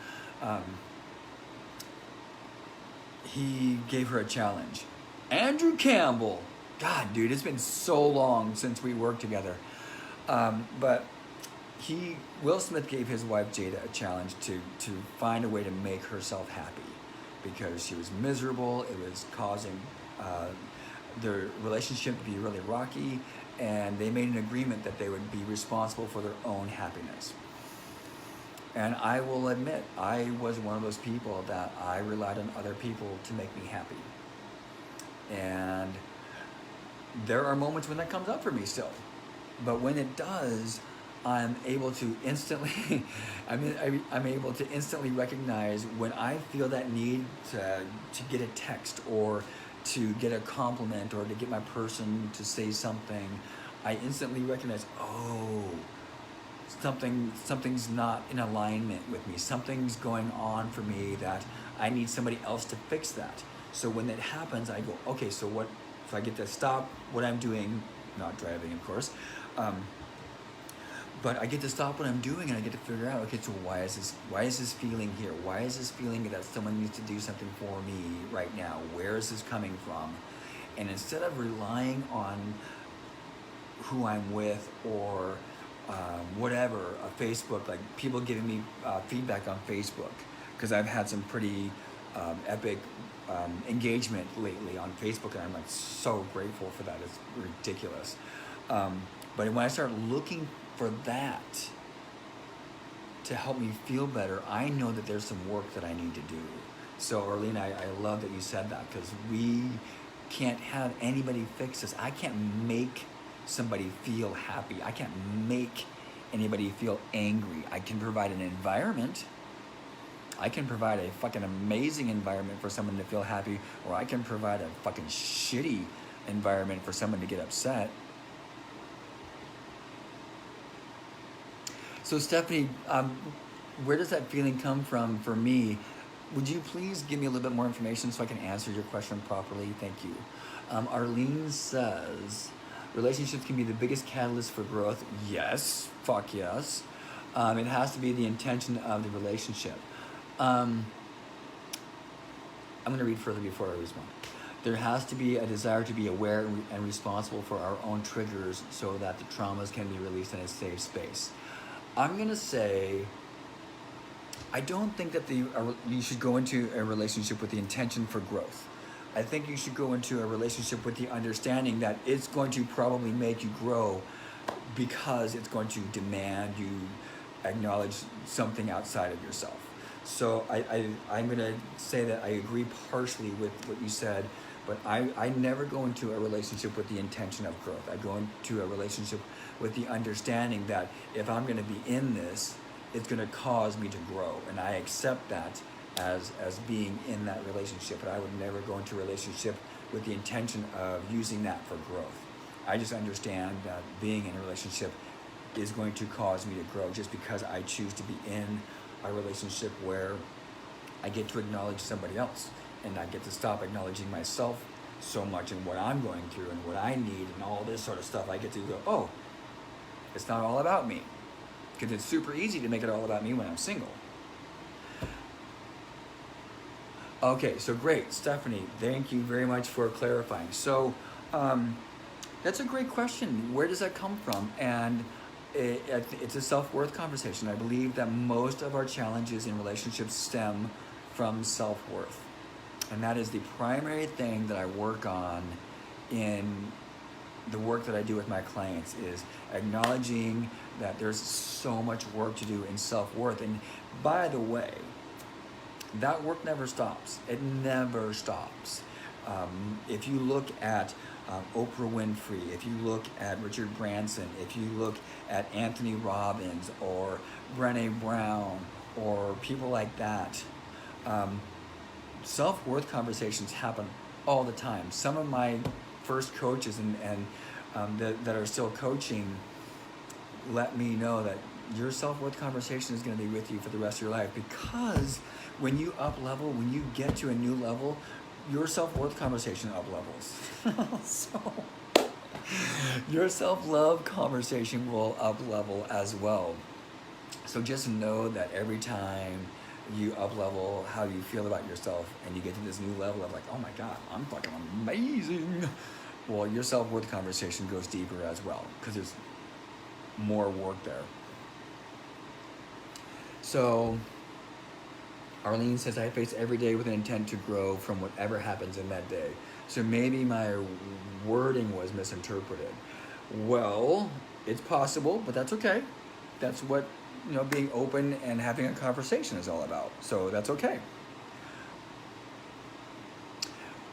He gave her a challenge. Andrew Campbell. God, dude, it's been so long since we worked together. But Will Smith gave his wife Jada a challenge to find a way to make herself happy because she was miserable. It was causing their relationship to be really rocky, and they made an agreement that they would be responsible for their own happiness. And I will admit, I was one of those people that I relied on other people to make me happy. And there are moments when that comes up for me still. But when it does, I'm able to instantly, I'm able to instantly recognize when I feel that need to get a text or to get a compliment or to get my person to say something, I instantly recognize, oh, something's not in alignment with me. Something's going on for me that I need somebody else to fix that. So when that happens, I go, okay, so what? So I get to stop what I'm doing, not driving, of course. But I get to stop what I'm doing and I get to figure out, okay, so why is this feeling here? Why is this feeling that someone needs to do something for me right now? Where is this coming from? And instead of relying on who I'm with or whatever, Facebook, like people giving me feedback on Facebook, because I've had some pretty epic engagement lately on Facebook, and I'm like so grateful for that. It's ridiculous. But when I start looking for that to help me feel better, I know that there's some work that I need to do. So Arlene, I love that you said that, because we can't have anybody fix us. I can't make somebody feel happy. I can't make anybody feel angry. I can provide an environment. I can provide a fucking amazing environment for someone to feel happy, or I can provide a fucking shitty environment for someone to get upset. So Stephanie, where does that feeling come from for me? Would you please give me a little bit more information so I can answer your question properly? Thank you. Arlene says, relationships can be the biggest catalyst for growth. Yes, fuck yes. It has to be the intention of the relationship. I'm going to read further before I respond. There has to be a desire to be aware and responsible for our own triggers so that the traumas can be released in a safe space. I'm going to say, I don't think that you should go into a relationship with the intention for growth. I think you should go into a relationship with the understanding that it's going to probably make you grow, because it's going to demand you acknowledge something outside of yourself. So I'm going to say that I agree partially with what you said, but I never go into a relationship with the intention of growth. I go into a relationship with the understanding that if I'm going to be in this, it's going to cause me to grow, and I accept that as being in that relationship. But I would never go into a relationship with the intention of using that for growth. I just understand that being in a relationship is going to cause me to grow, just because I choose to be in a relationship where I get to acknowledge somebody else, and I get to stop acknowledging myself so much and what I'm going through and what I need and all this sort of stuff. I get to go, oh, it's not all about me, because it's super easy to make it all about me when I'm single. Okay, so great, Stephanie, thank you very much for clarifying. So that's a great question. Where does that come from? And it's a self-worth conversation. I believe that most of our challenges in relationships stem from self-worth. And that is the primary thing that I work on in the work that I do with my clients, is acknowledging that there's so much work to do in self-worth. And by the way, that work never stops. It never stops. If you look at Oprah Winfrey, if you look at Richard Branson, if you look at Anthony Robbins or Brené Brown or people like that, self-worth conversations happen all the time. Some of my first coaches and that are still coaching let me know that your self-worth conversation is going to be with you for the rest of your life, because when you up level, when you get to a new level, your self-worth conversation up levels. So your self-love conversation will up level as well. So just know that every time you up level how you feel about yourself and you get to this new level of like, oh my God, I'm fucking amazing. Well, your self-worth conversation goes deeper as well, because there's more work there. So Arlene says, I face every day with an intent to grow from whatever happens in that day. So maybe my wording was misinterpreted. Well, it's possible, but that's okay. That's what, being open and having a conversation is all about. So that's okay.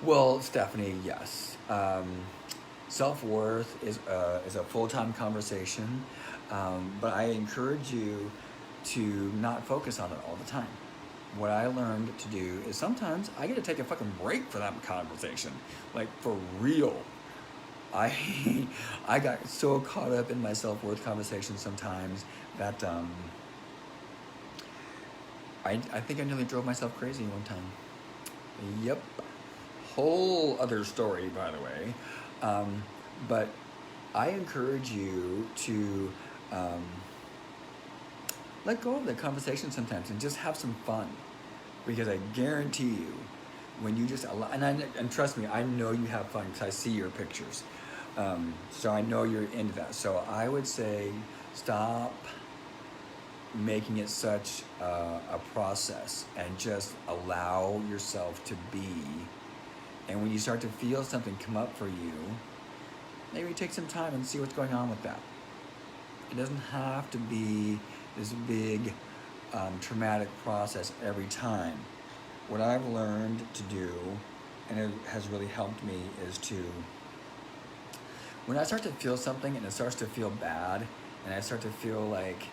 Well, Stephanie, yes. Self-worth is a full-time conversation, but I encourage you to not focus on it all the time. What I learned to do is sometimes I get to take a fucking break for that conversation. Like, for real. I got so caught up in my self-worth conversation sometimes that I think I nearly drove myself crazy one time. Yep. Whole other story, by the way. But I encourage you to let go of the conversation sometimes and just have some fun, because I guarantee you, when you just allow, and trust me, I know you have fun because I see your pictures, so I know you're into that. So I would say stop making it such a process, and just allow yourself to be. And when you start to feel something come up for you, maybe take some time and see what's going on with that. It doesn't have to be this big traumatic process every time. What I've learned to do, and it has really helped me, is to, when I start to feel something and it starts to feel bad, and I start to feel like,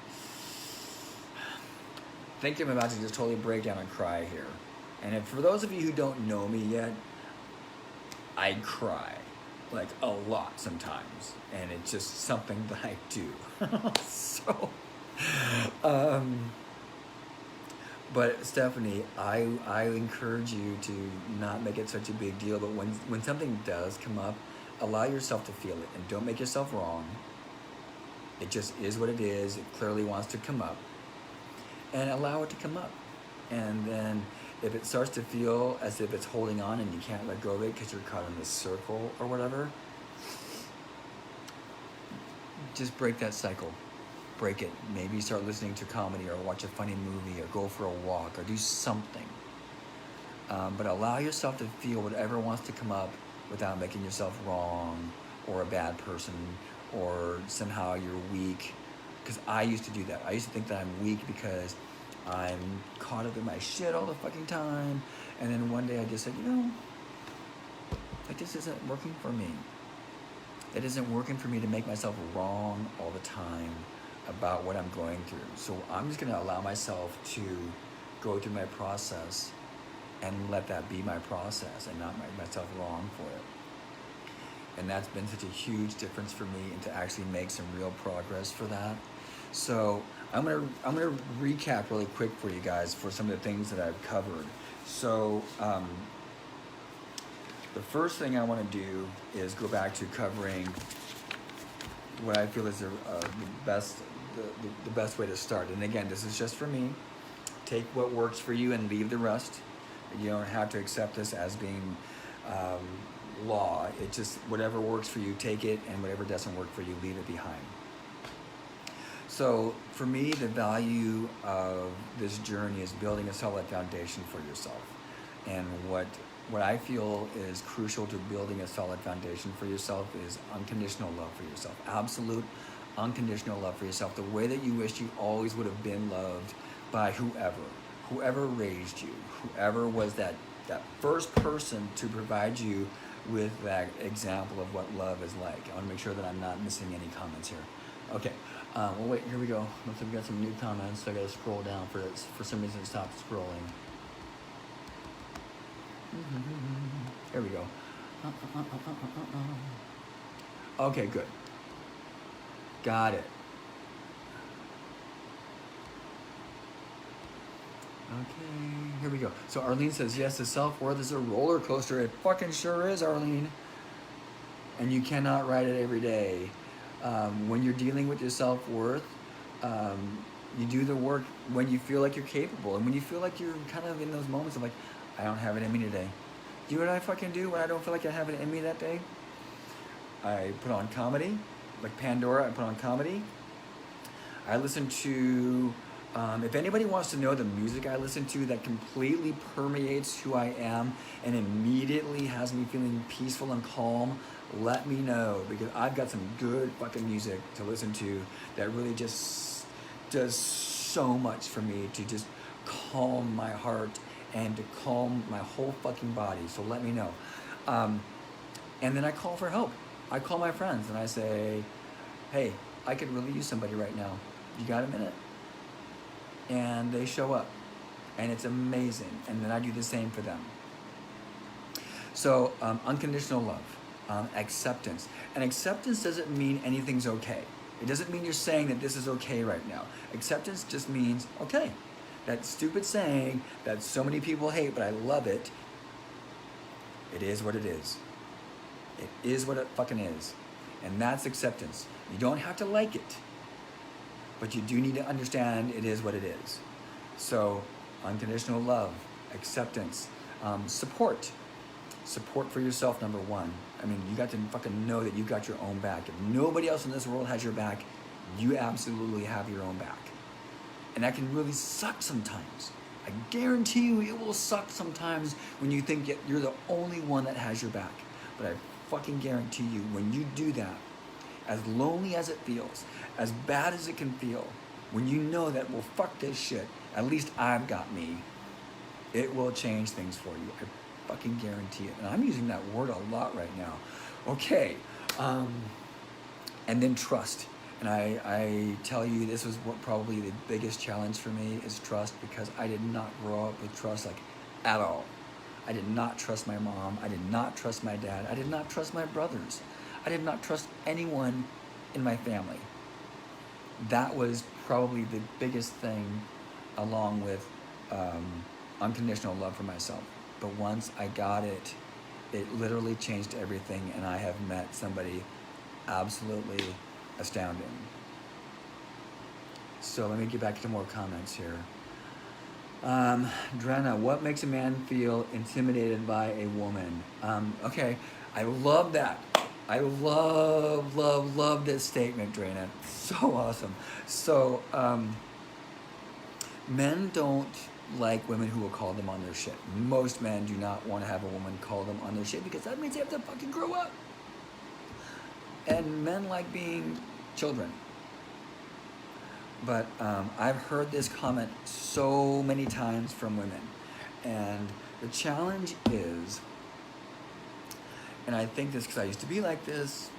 think I'm about to just totally break down and cry here. And for those of you who don't know me yet, I cry like a lot sometimes, and it's just something that I do. So, but Stephanie, I encourage you to not make it such a big deal. But when something does come up, allow yourself to feel it, and don't make yourself wrong. It just is what it is. It clearly wants to come up, and allow it to come up. And then if it starts to feel as if it's holding on and you can't let go of it because you're caught in this circle or whatever, just break that cycle. Break it. Maybe start listening to comedy, or watch a funny movie, or go for a walk, or do something. But allow yourself to feel whatever wants to come up without making yourself wrong, or a bad person, or somehow you're weak. Because I used to do that. I used to think that I'm weak because I'm caught up in my shit all the fucking time. And then one day I just said, like, this isn't working for me. It isn't working for me to make myself wrong all the time about what I'm going through. So I'm just gonna allow myself to go through my process and let that be my process, and not make myself wrong for it. And that's been such a huge difference for me, and to actually make some real progress for that. So I'm gonna recap really quick for you guys for some of the things that I've covered. So the first thing I want to do is go back to covering what I feel is the best way to start. And again, this is just for me. Take what works for you and leave the rest. You don't have to accept this as being law. It just, whatever works for you, take it, and whatever doesn't work for you, leave it behind. So for me, the value of this journey is building a solid foundation for yourself. And what I feel is crucial to building a solid foundation for yourself is unconditional love for yourself. Absolute unconditional love for yourself. The way that you wish you always would have been loved by whoever raised you, whoever was that first person to provide you with that example of what love is like. I want to make sure that I'm not missing any comments here. Okay, well wait, here we go. Looks like we got some new comments, so I gotta scroll down for some reason it stopped scrolling. Here we go. Okay, good. Got it. Okay, here we go. So Arlene says, yes, the self-worth is a roller coaster. It fucking sure is, Arlene. And you cannot ride it every day. When you're dealing with your self-worth, you do the work when you feel like you're capable. And when you feel like you're kind of in those moments of like, I don't have it in me today. Do you know what I fucking do when I don't feel like I have it in me that day? I put on comedy, like Pandora, I put on comedy. I listen to, if anybody wants to know the music I listen to that completely permeates who I am and immediately has me feeling peaceful and calm, let me know, because I've got some good fucking music to listen to that really just does so much for me to just calm my heart and to calm my whole fucking body. So let me know. And then I call for help. I call my friends and I say, hey, I could really use somebody right now. You got a minute? And they show up, and it's amazing. And then I do the same for them. So unconditional love, acceptance. And acceptance doesn't mean anything's okay. It doesn't mean you're saying that this is okay right now. Acceptance just means, okay, that stupid saying that so many people hate, but I love it. It is what it is. It is what it fucking is. And that's acceptance. You don't have to like it, but you do need to understand it is what it is. So unconditional love, acceptance, support. Support for yourself, number one. I mean, you got to fucking know that you got your own back. If nobody else in this world has your back, you absolutely have your own back. And that can really suck sometimes. I guarantee you it will suck sometimes when you think you're the only one that has your back. But I fucking guarantee you, when you do that, as lonely as it feels, as bad as it can feel, when you know that, well, fuck this shit, at least I've got me, it will change things for you. I fucking guarantee it. And I'm using that word a lot right now. Okay. And then trust. And I tell you, this was what probably the biggest challenge for me is trust, because I did not grow up with trust, like, at all. I did not trust my mom. I did not trust my dad. I did not trust my brothers. I did not trust anyone in my family. That was probably the biggest thing, along with unconditional love for myself. But once I got it, it literally changed everything, and I have met somebody absolutely astounding. So let me get back to more comments here. Drenna, what makes a man feel intimidated by a woman? Okay, I love that. I love this statement, Drenna. So awesome. So, men don't like women who will call them on their shit. Most men do not want to have a woman call them on their shit, because that means they have to fucking grow up. And men like being children. But I've heard this comment so many times from women. And the challenge is, and I think this because I used to be like this,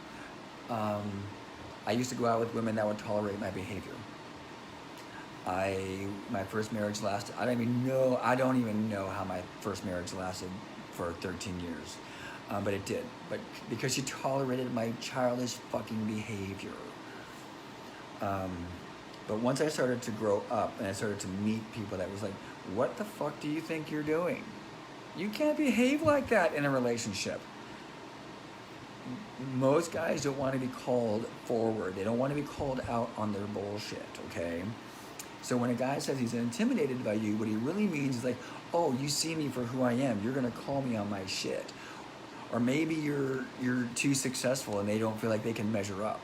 I used to go out with women that would tolerate my behavior. My first marriage lasted, I don't even know how my first marriage lasted for 13 years. But it did. But because she tolerated my childish fucking behavior. But once I started to grow up and I started to meet people that was like, what the fuck do you think you're doing? You can't behave like that in a relationship. Most guys don't want to be called forward. They don't want to be called out on their bullshit, okay? So when a guy says he's intimidated by you, what he really means is like, oh, you see me for who I am. You're going to call me on my shit. Or maybe you're too successful and they don't feel like they can measure up.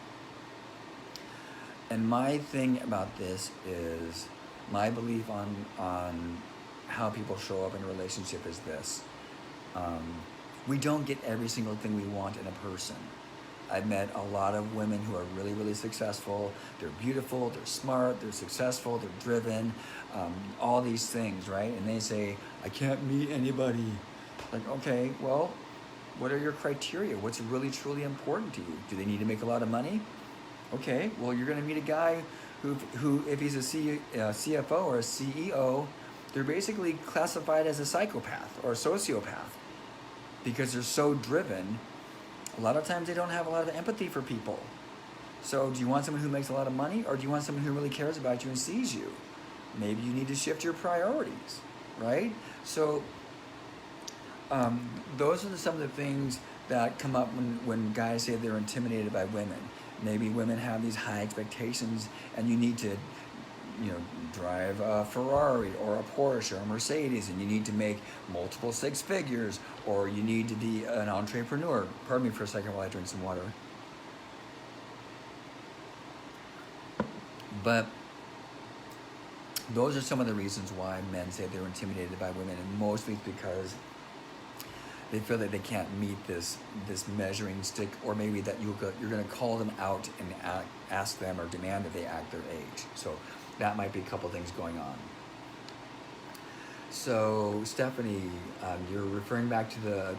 And my thing about this is, my belief on how people show up in a relationship is this. We don't get every single thing we want in a person. I've met a lot of women who are really, really successful. They're beautiful, they're smart, they're successful, they're driven, all these things, right? And they say, I can't meet anybody. Like, okay, well, what are your criteria? What's really, truly important to you? Do they need to make a lot of money? Okay, well, you're going to meet a guy who if he's a CFO or a CEO, they're basically classified as a psychopath or a sociopath because they're so driven. A lot of times they don't have a lot of empathy for people. So do you want someone who makes a lot of money, or do you want someone who really cares about you and sees you? Maybe you need to shift your priorities, right? So those are some of the things that come up when guys say they're intimidated by women. Maybe women have these high expectations and you need to, drive a Ferrari or a Porsche or a Mercedes, and you need to make multiple six figures, or you need to be an entrepreneur. Pardon me for a second while I drink some water. But those are some of the reasons why men say they're intimidated by women, and mostly it's because they feel that they can't meet this measuring stick, or maybe that you're going to call them out and ask them or demand that they act their age. So that might be a couple things going on. So Stephanie, you're referring back to the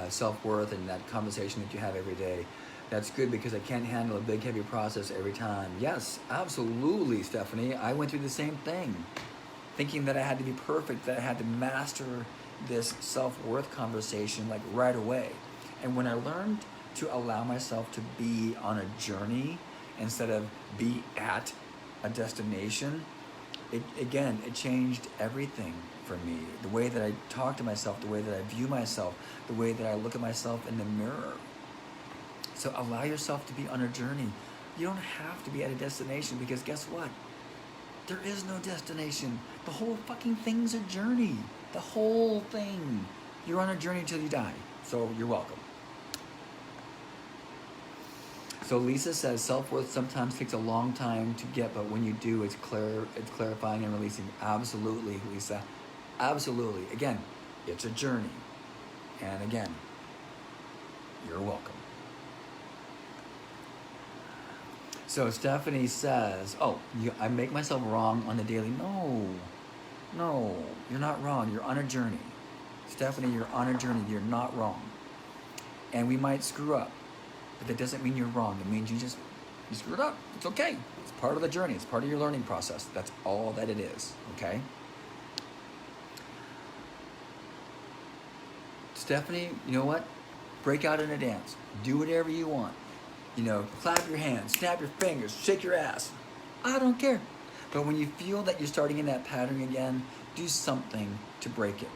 self-worth and that conversation that you have every day. That's good, because I can't handle a big, heavy process every time. Yes, absolutely, Stephanie. I went through the same thing, thinking that I had to be perfect, that I had to master this self-worth conversation like right away. And when I learned to allow myself to be on a journey instead of be at a destination, it changed everything for me. The way that I talk to myself, the way that I view myself, the way that I look at myself in the mirror. So allow yourself to be on a journey. You don't have to be at a destination, because guess what? There is no destination. The whole fucking thing's a journey. The whole thing. You're on a journey till you die. So you're welcome. So Lisa says self-worth sometimes takes a long time to get, but when you do, it's clarifying and releasing. Absolutely, Lisa. Absolutely. Again, it's a journey. And again, you're welcome. So Stephanie says, oh, I make myself wrong on the daily. No, you're not wrong. You're on a journey. Stephanie, you're on a journey. You're not wrong. And we might screw up, but that doesn't mean you're wrong. It means you screwed up. It's okay. It's part of the journey. It's part of your learning process. That's all that it is, okay? Stephanie, you know what? Break out in a dance. Do whatever you want. You know, clap your hands, snap your fingers, shake your ass. I don't care. But when you feel that you're starting in that pattern again, do something to break it.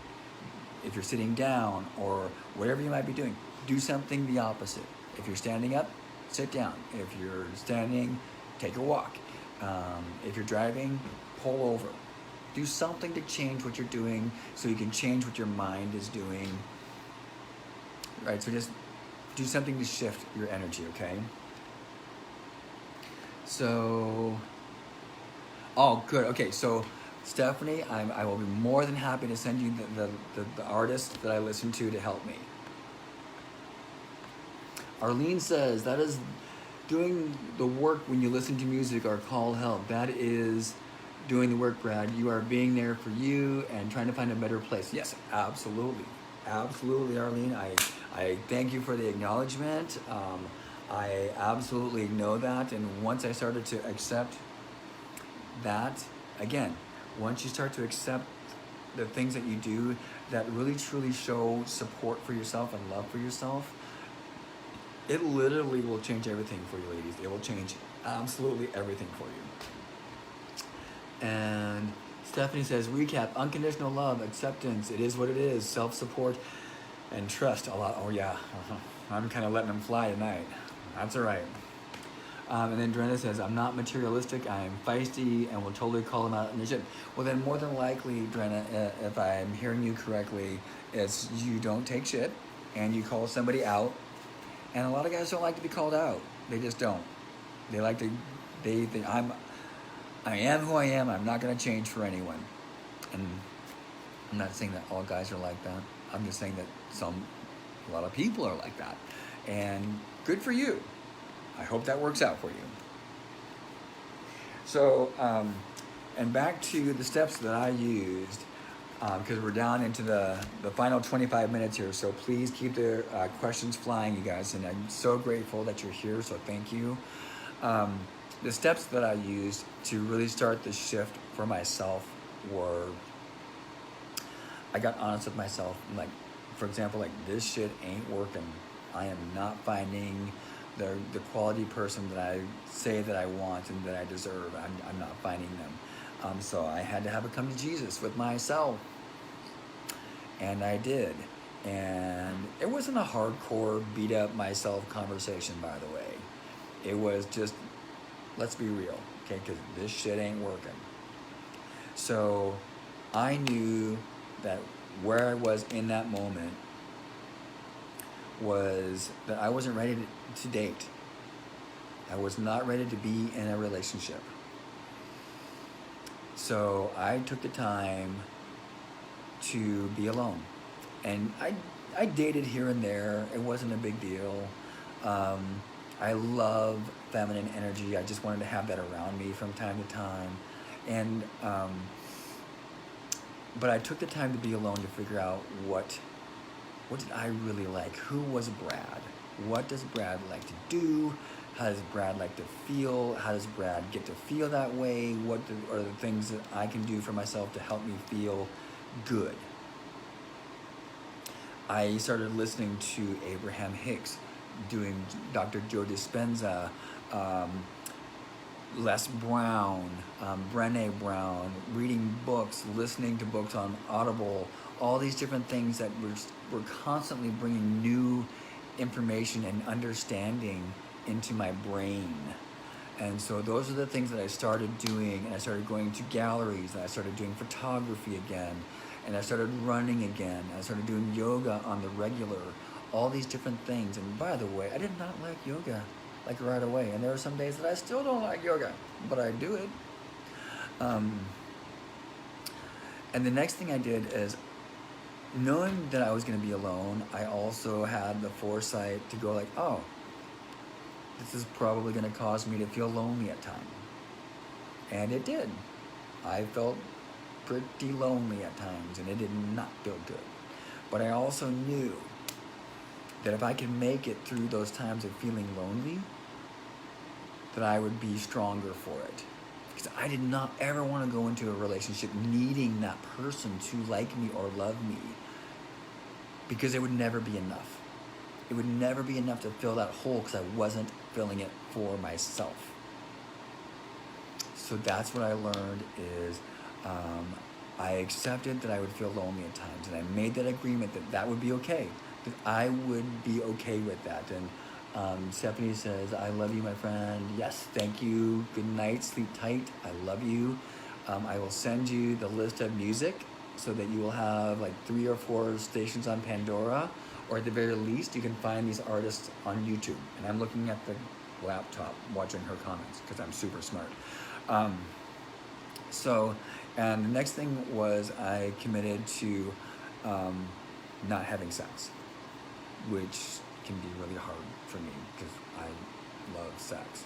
If you're sitting down or whatever you might be doing, do something the opposite. If you're standing up, sit down. If you're standing, take a walk. If you're driving, pull over. Do something to change what you're doing so you can change what your mind is doing. Right, so just do something to shift your energy, okay? So, oh, good. Okay, so Stephanie, I will be more than happy to send you the artist that I listen to help me. Arlene says, that is doing the work when you listen to music or call help. That is doing the work, Brad. You are being there for you and trying to find a better place. Yes, absolutely. Absolutely, Arlene. I thank you for the acknowledgement. I absolutely know that. And once I started to accept that, again, once you start to accept the things that you do that really truly show support for yourself and love for yourself, it literally will change everything for you, ladies. It will change absolutely everything for you. And Stephanie says, recap, unconditional love, acceptance, it is what it is, self-support, and trust a lot. Oh yeah, I'm kind of letting them fly tonight. That's all right. And then Drenna says, I'm not materialistic, I am feisty, and will totally call them out in the shit. Well then, more than likely, Drenna, if I'm hearing you correctly, it's you don't take shit, and you call somebody out. And a lot of guys don't like to be called out. They just don't. They like to, they think, I am who I am, I'm not gonna change for anyone. And I'm not saying that all guys are like that. I'm just saying that a lot of people are like that. And good for you. I hope that works out for you. So, and back to the steps that I used, because we're down into the final 25 minutes here, so please keep the questions flying, you guys, and I'm so grateful that you're here, so thank you. The steps that I used to really start the shift for myself were, I got honest with myself, like, for example, like, this shit ain't working. I am not finding the quality person that I say that I want and that I deserve. I'm not finding them. So I had to have a come to Jesus with myself. And I did. And it wasn't a hardcore beat up myself conversation, by the way. It was just, let's be real, okay? Because this shit ain't working. So I knew that where I was in that moment was that I wasn't ready to date. I was not ready to be in a relationship. So I took the time to be alone. And I dated here and there. It wasn't a big deal. I love feminine energy. I just wanted to have that around me from time to time. And but I took the time to be alone to figure out what did I really like? Who was Brad? What does Brad like to do? How does Brad like to feel? How does Brad get to feel that way? What are the things that I can do for myself to help me feel good? I started listening to Abraham Hicks, doing Dr. Joe Dispenza, Les Brown, Brené Brown, reading books, listening to books on Audible, all these different things that were constantly bringing new information and understanding into my brain. And so those are the things that I started doing, and I started going to galleries, and I started doing photography again, and I started running again, and I started doing yoga on the regular, all these different things. And by the way, I did not like yoga. like right away. And there are some days that I still don't like yoga, but I do it. And the next thing I did is, knowing that I was going to be alone, I also had the foresight to go like, oh, this is probably going to cause me to feel lonely at times. And it did. I felt pretty lonely at times, and it did not feel good. But I also knew that if I could make it through those times of feeling lonely, that I would be stronger for it. Because I did not ever want to go into a relationship needing that person to like me or love me, because it would never be enough. It would never be enough to fill that hole because I wasn't filling it for myself. So that's what I learned is I accepted that I would feel lonely at times, and I made that agreement that that would be okay, that I would be okay with that. And Stephanie says, I love you, my friend. Yes, thank you. Good night. Sleep tight. I love you. I will send you the list of music so that you will have like 3 or 4 stations on Pandora, or at the very least, you can find these artists on YouTube. And I'm looking at the laptop watching her comments because I'm super smart. And the next thing was I committed to not having sex, which can be really hard for me because I love sex.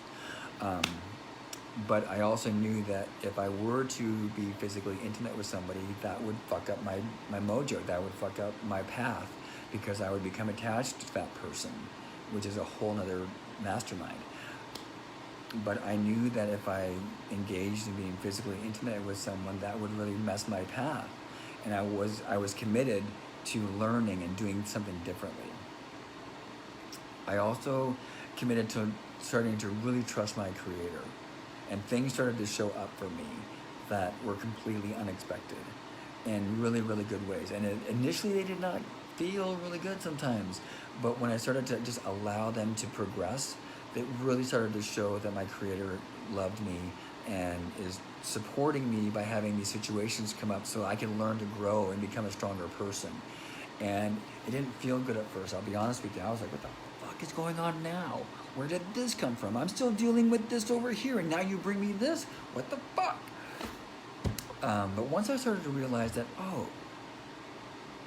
But I also knew that if I were to be physically intimate with somebody, that would fuck up my mojo, that would fuck up my path, because I would become attached to that person, which is a whole nother mastermind. But I knew that if I engaged in being physically intimate with someone, that would really mess my path. And I was committed to learning and doing something differently. I also committed to starting to really trust my Creator. And things started to show up for me that were completely unexpected in really, really good ways. And initially they did not feel really good sometimes. But when I started to just allow them to progress, it really started to show that my Creator loved me and is supporting me by having these situations come up so I can learn to grow and become a stronger person. And it didn't feel good at first, I'll be honest with you. I was like, what the fuck is going on now? Where did this come from? I'm still dealing with this over here, and now you bring me this? What the fuck? But once I started to realize that, oh,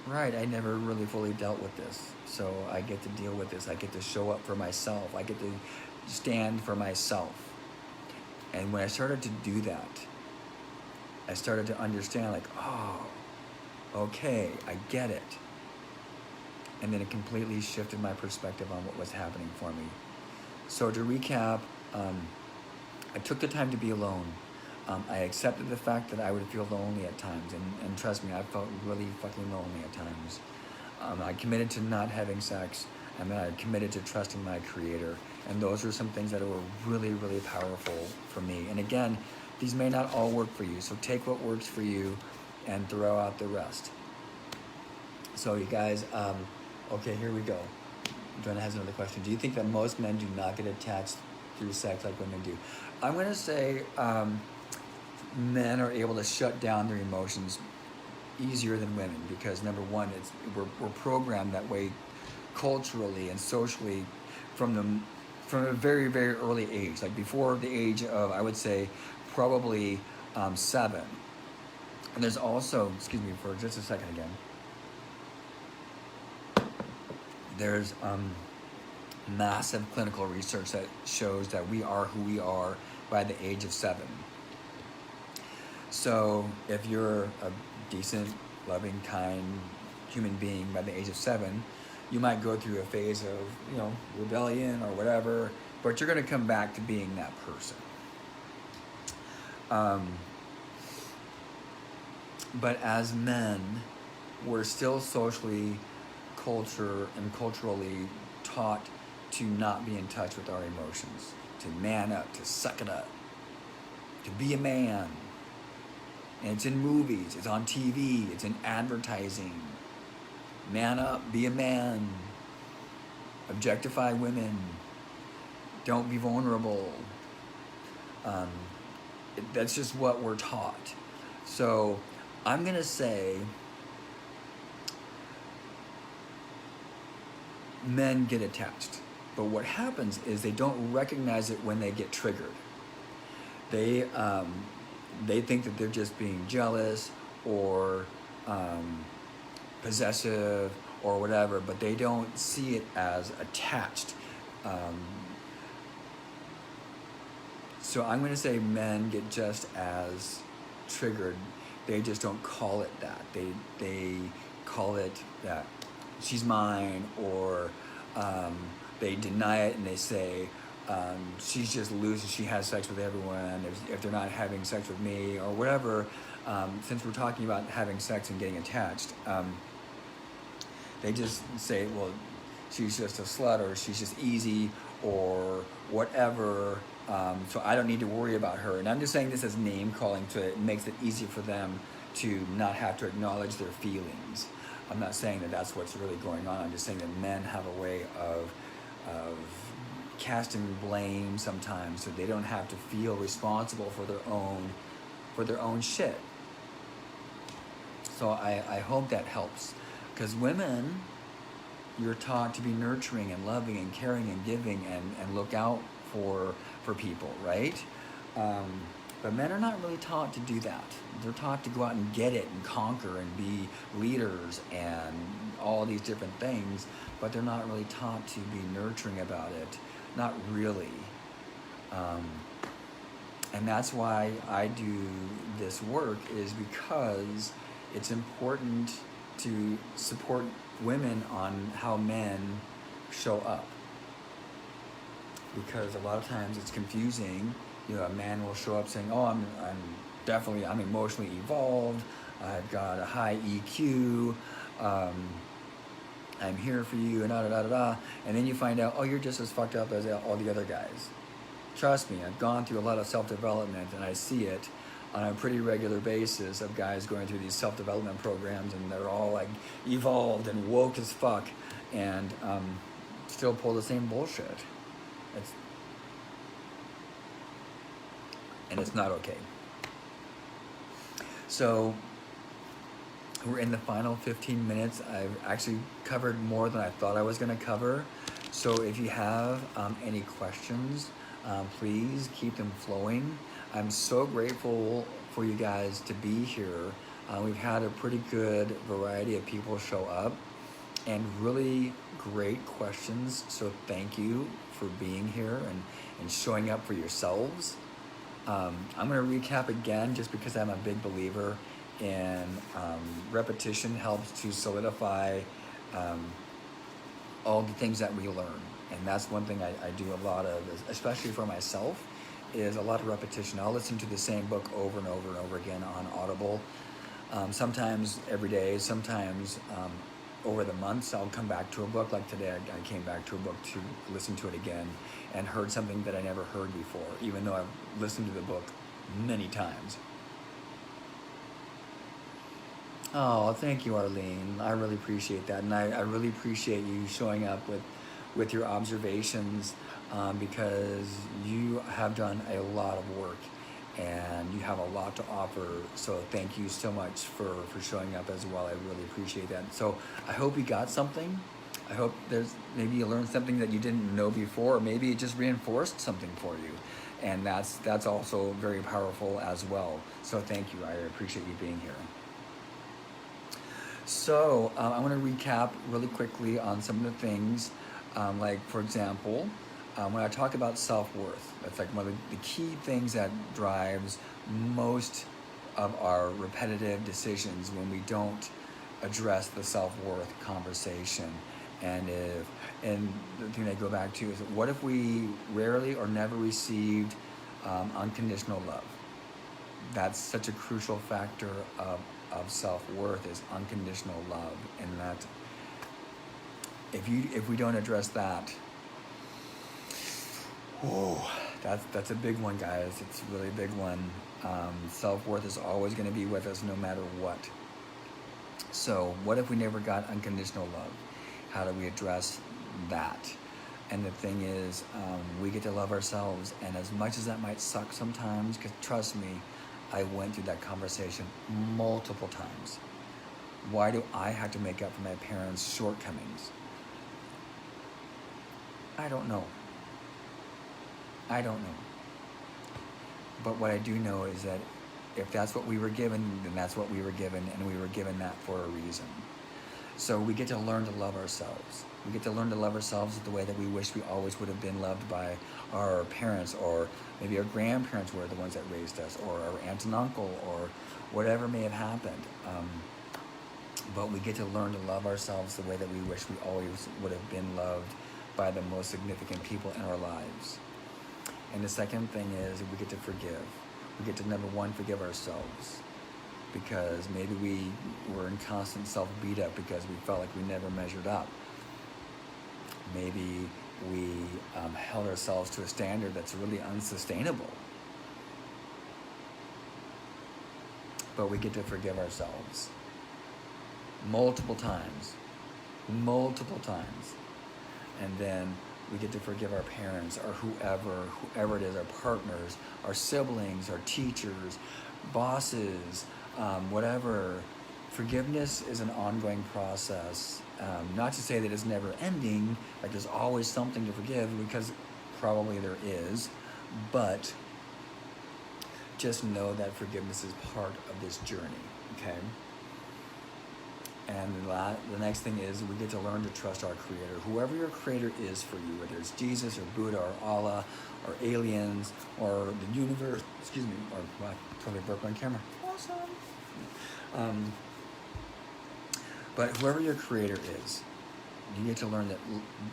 right, I never really fully dealt with this. So I get to deal with this. I get to show up for myself. I get to stand for myself. And when I started to do that, I started to understand, like, oh, okay, I get it. And then it completely shifted my perspective on what was happening for me. So to recap, I took the time to be alone. I accepted the fact that I would feel lonely at times, and trust me, I felt really fucking lonely at times. I committed to not having sex, and then I committed to trusting my Creator. And those were some things that were really, really powerful for me. And again, these may not all work for you, so take what works for you and throw out the rest. So you guys, okay, here we go. Joanna has another question. Do you think that most men do not get attached through sex like women do? I'm going to say men are able to shut down their emotions easier than women, because number one, we're programmed that way culturally and socially from a very, very early age, like before the age of, I would say, probably 7. And there's also, excuse me for just a second again, there's massive clinical research that shows that we are who we are by the age of 7. So if you're a decent, loving, kind human being by the age of 7, you might go through a phase of, rebellion or whatever, but you're going to come back to being that person. But as men, we're still socially, culturally taught to not be in touch with our emotions, to man up, to suck it up, to be a man. And it's in movies, it's on TV, it's in advertising. Man up, be a man. Objectify women. Don't be vulnerable. That's just what we're taught. So I'm going to say men get attached. But what happens is they don't recognize it when they get triggered. They think that they're just being jealous or possessive or whatever, but they don't see it as attached. So I'm going to say men get just as triggered. They just don't call it that. They call it that she's mine, or they deny it and they say she's just loose and she has sex with everyone if they're not having sex with me or whatever. Since we're talking about having sex and getting attached, they just say, well, she's just a slut, or she's just easy, or whatever. So I don't need to worry about her. And I'm just saying this as name calling, so it makes it easy for them to not have to acknowledge their feelings. I'm not saying that that's what's really going on. I'm just saying that men have a way of casting blame sometimes, so they don't have to feel responsible for their own shit. So I hope that helps, because women, you're taught to be nurturing and loving and caring and giving and look out for people, right? But men are not really taught to do that. They're taught to go out and get it and conquer and be leaders and all these different things, but they're not really taught to be nurturing about it. Not really. And that's why I do this work, is because it's important to support women on how men show up. Because a lot of times it's confusing. You know, a man will show up saying, oh, I'm emotionally evolved, I've got a high EQ, I'm here for you, and da-da-da-da-da. And then you find out, oh, you're just as fucked up as all the other guys. Trust me, I've gone through a lot of self-development, and I see it on a pretty regular basis of guys going through these self-development programs, and they're all like evolved and woke as fuck, and still pull the same bullshit. And it's not okay. So we're in the final 15 minutes. I've actually covered more than I thought I was going to cover. So if you have any questions, please keep them flowing. I'm so grateful for you guys to be here. We've had a pretty good variety of people show up, and really great questions. So thank you for being here and showing up for yourselves. I'm going to recap again, just because I'm a big believer in repetition helps to solidify all the things that we learn. And that's one thing I do a lot of, especially for myself, is a lot of repetition. I'll listen to the same book over and over and over again on Audible. Sometimes every day, sometimes over the months, I'll come back to a book. Like today, I came back to a book to listen to it again and heard something that I never heard before, even though I've listened to the book many times. Oh, thank you, Arlene. I really appreciate that. And I really appreciate you showing up with your observations, because you have done a lot of work and you have a lot to offer. So thank you so much for showing up as well. I really appreciate that. So I hope you got something. I hope maybe you learned something that you didn't know before, or maybe it just reinforced something for you. And that's also very powerful as well. So thank you. I appreciate you being here. So I want to recap really quickly on some of the things, like, for example, when I talk about self-worth, that's like one of the key things that drives most of our repetitive decisions when we don't address the self-worth conversation. And the thing I go back to is, what if we rarely or never received unconditional love? That's such a crucial factor of self-worth, is unconditional love. And that if we don't address that, that's a big one, guys. It's a really big one. Self-worth is always going to be with us no matter what. So what if we never got unconditional love? How do we address that? And the thing is, we get to love ourselves. And as much as that might suck sometimes, because trust me, I went through that conversation multiple times. Why do I have to make up for my parents' shortcomings? I don't know. I don't know. But what I do know is that if that's what we were given, then that's what we were given, and we were given that for a reason. So we get to learn to love ourselves. We get to learn to love ourselves the way that we wish we always would have been loved by our parents, or maybe our grandparents were the ones that raised us, or our aunt and uncle, or whatever may have happened. But we get to learn to love ourselves the way that we wish we always would have been loved by the most significant people in our lives. And the second thing is we get to forgive. We get to, number one, forgive ourselves, because maybe we were in constant self-beat up because we felt like we never measured up. Maybe we held ourselves to a standard that's really unsustainable. But we get to forgive ourselves multiple times. And then we get to forgive our parents, or whoever it is, our partners, our siblings, our teachers, bosses, whatever. Forgiveness is an ongoing process. Not to say that it's never ending, like there's always something to forgive, because probably there is, but just know that forgiveness is part of this journey, okay? And the next thing is we get to learn to trust our Creator. Whoever your Creator is for you, whether it's Jesus or Buddha or Allah or aliens or the universe, or wow, totally broke my camera. Awesome. But whoever your Creator is, you get to learn that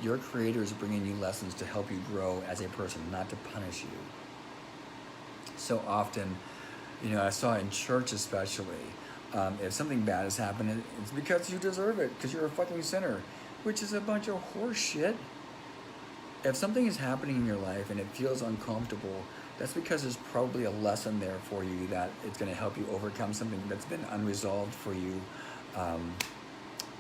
your Creator is bringing you lessons to help you grow as a person, not to punish you. So often, I saw in church especially, if something bad has happened, it's because you deserve it, because you're a fucking sinner, which is a bunch of horse shit. If something is happening in your life and it feels uncomfortable, that's because there's probably a lesson there for you that it's going to help you overcome something that's been unresolved for you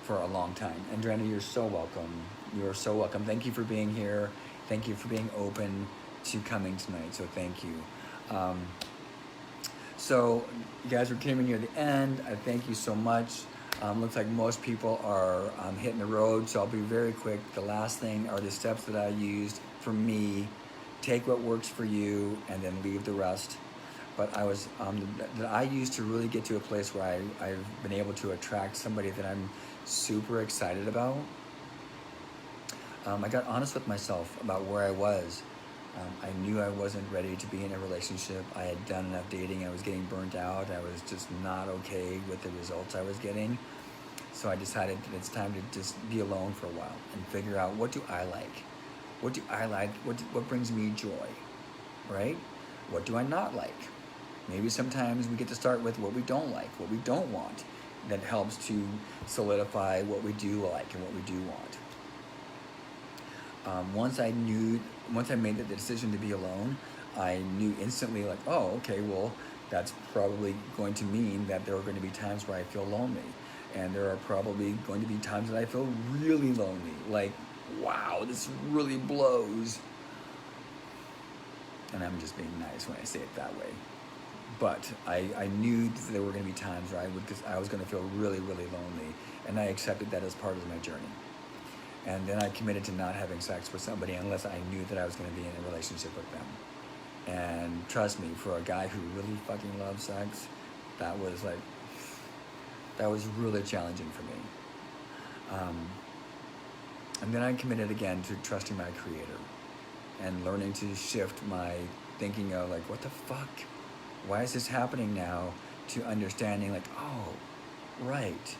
for a long time. And Brenda, you're so welcome. You're so welcome. Thank you for being here. Thank you for being open to coming tonight. So thank you. So you guys are coming near the end. I thank you so much. Looks like most people are hitting the road, so I'll be very quick. The last thing are the steps that I used for me. Take what works for you and then leave the rest. But I was that I used to really get to a place where I've been able to attract somebody that I'm super excited about. I got honest with myself about where I was. I knew I wasn't ready to be in a relationship. I had done enough dating. I was getting burnt out. I was just not okay with the results I was getting. So I decided that it's time to just be alone for a while and figure out, what do I like? What do I like? What brings me joy, right? What do I not like? Maybe sometimes we get to start with what we don't like, what we don't want. That helps to solidify what we do like and what we do want. Once I made the decision to be alone, I knew instantly, like, oh, okay, well, that's probably going to mean that there are going to be times where I feel lonely. And there are probably going to be times that I feel really lonely. Like, wow, this really blows. And I'm just being nice when I say it that way. But I knew that there were going to be times where I was going to feel really, really lonely. And I accepted that as part of my journey. And then I committed to not having sex with somebody unless I knew that I was going to be in a relationship with them. And trust me, for a guy who really fucking loves sex, that was really challenging for me. And then I committed again to trusting my Creator and learning to shift my thinking of, like, what the fuck? Why is this happening now? To understanding, like, oh, right.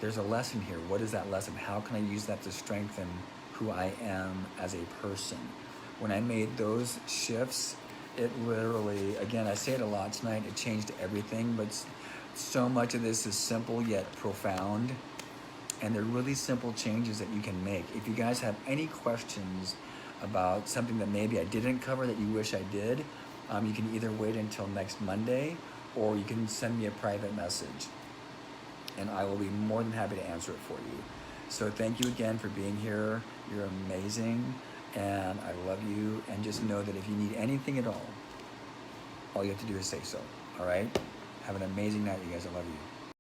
There's a lesson here. What is that lesson? How can I use that to strengthen who I am as a person? When I made those shifts, it literally, again, I say it a lot tonight, it changed everything, but so much of this is simple yet profound. And they're really simple changes that you can make. If you guys have any questions about something that maybe I didn't cover that you wish I did, you can either wait until next Monday, or you can send me a private message. And I will be more than happy to answer it for you. So thank you again for being here. You're amazing, and I love you. And just know that if you need anything at all you have to do is say so, all right? Have an amazing night, you guys. I love you.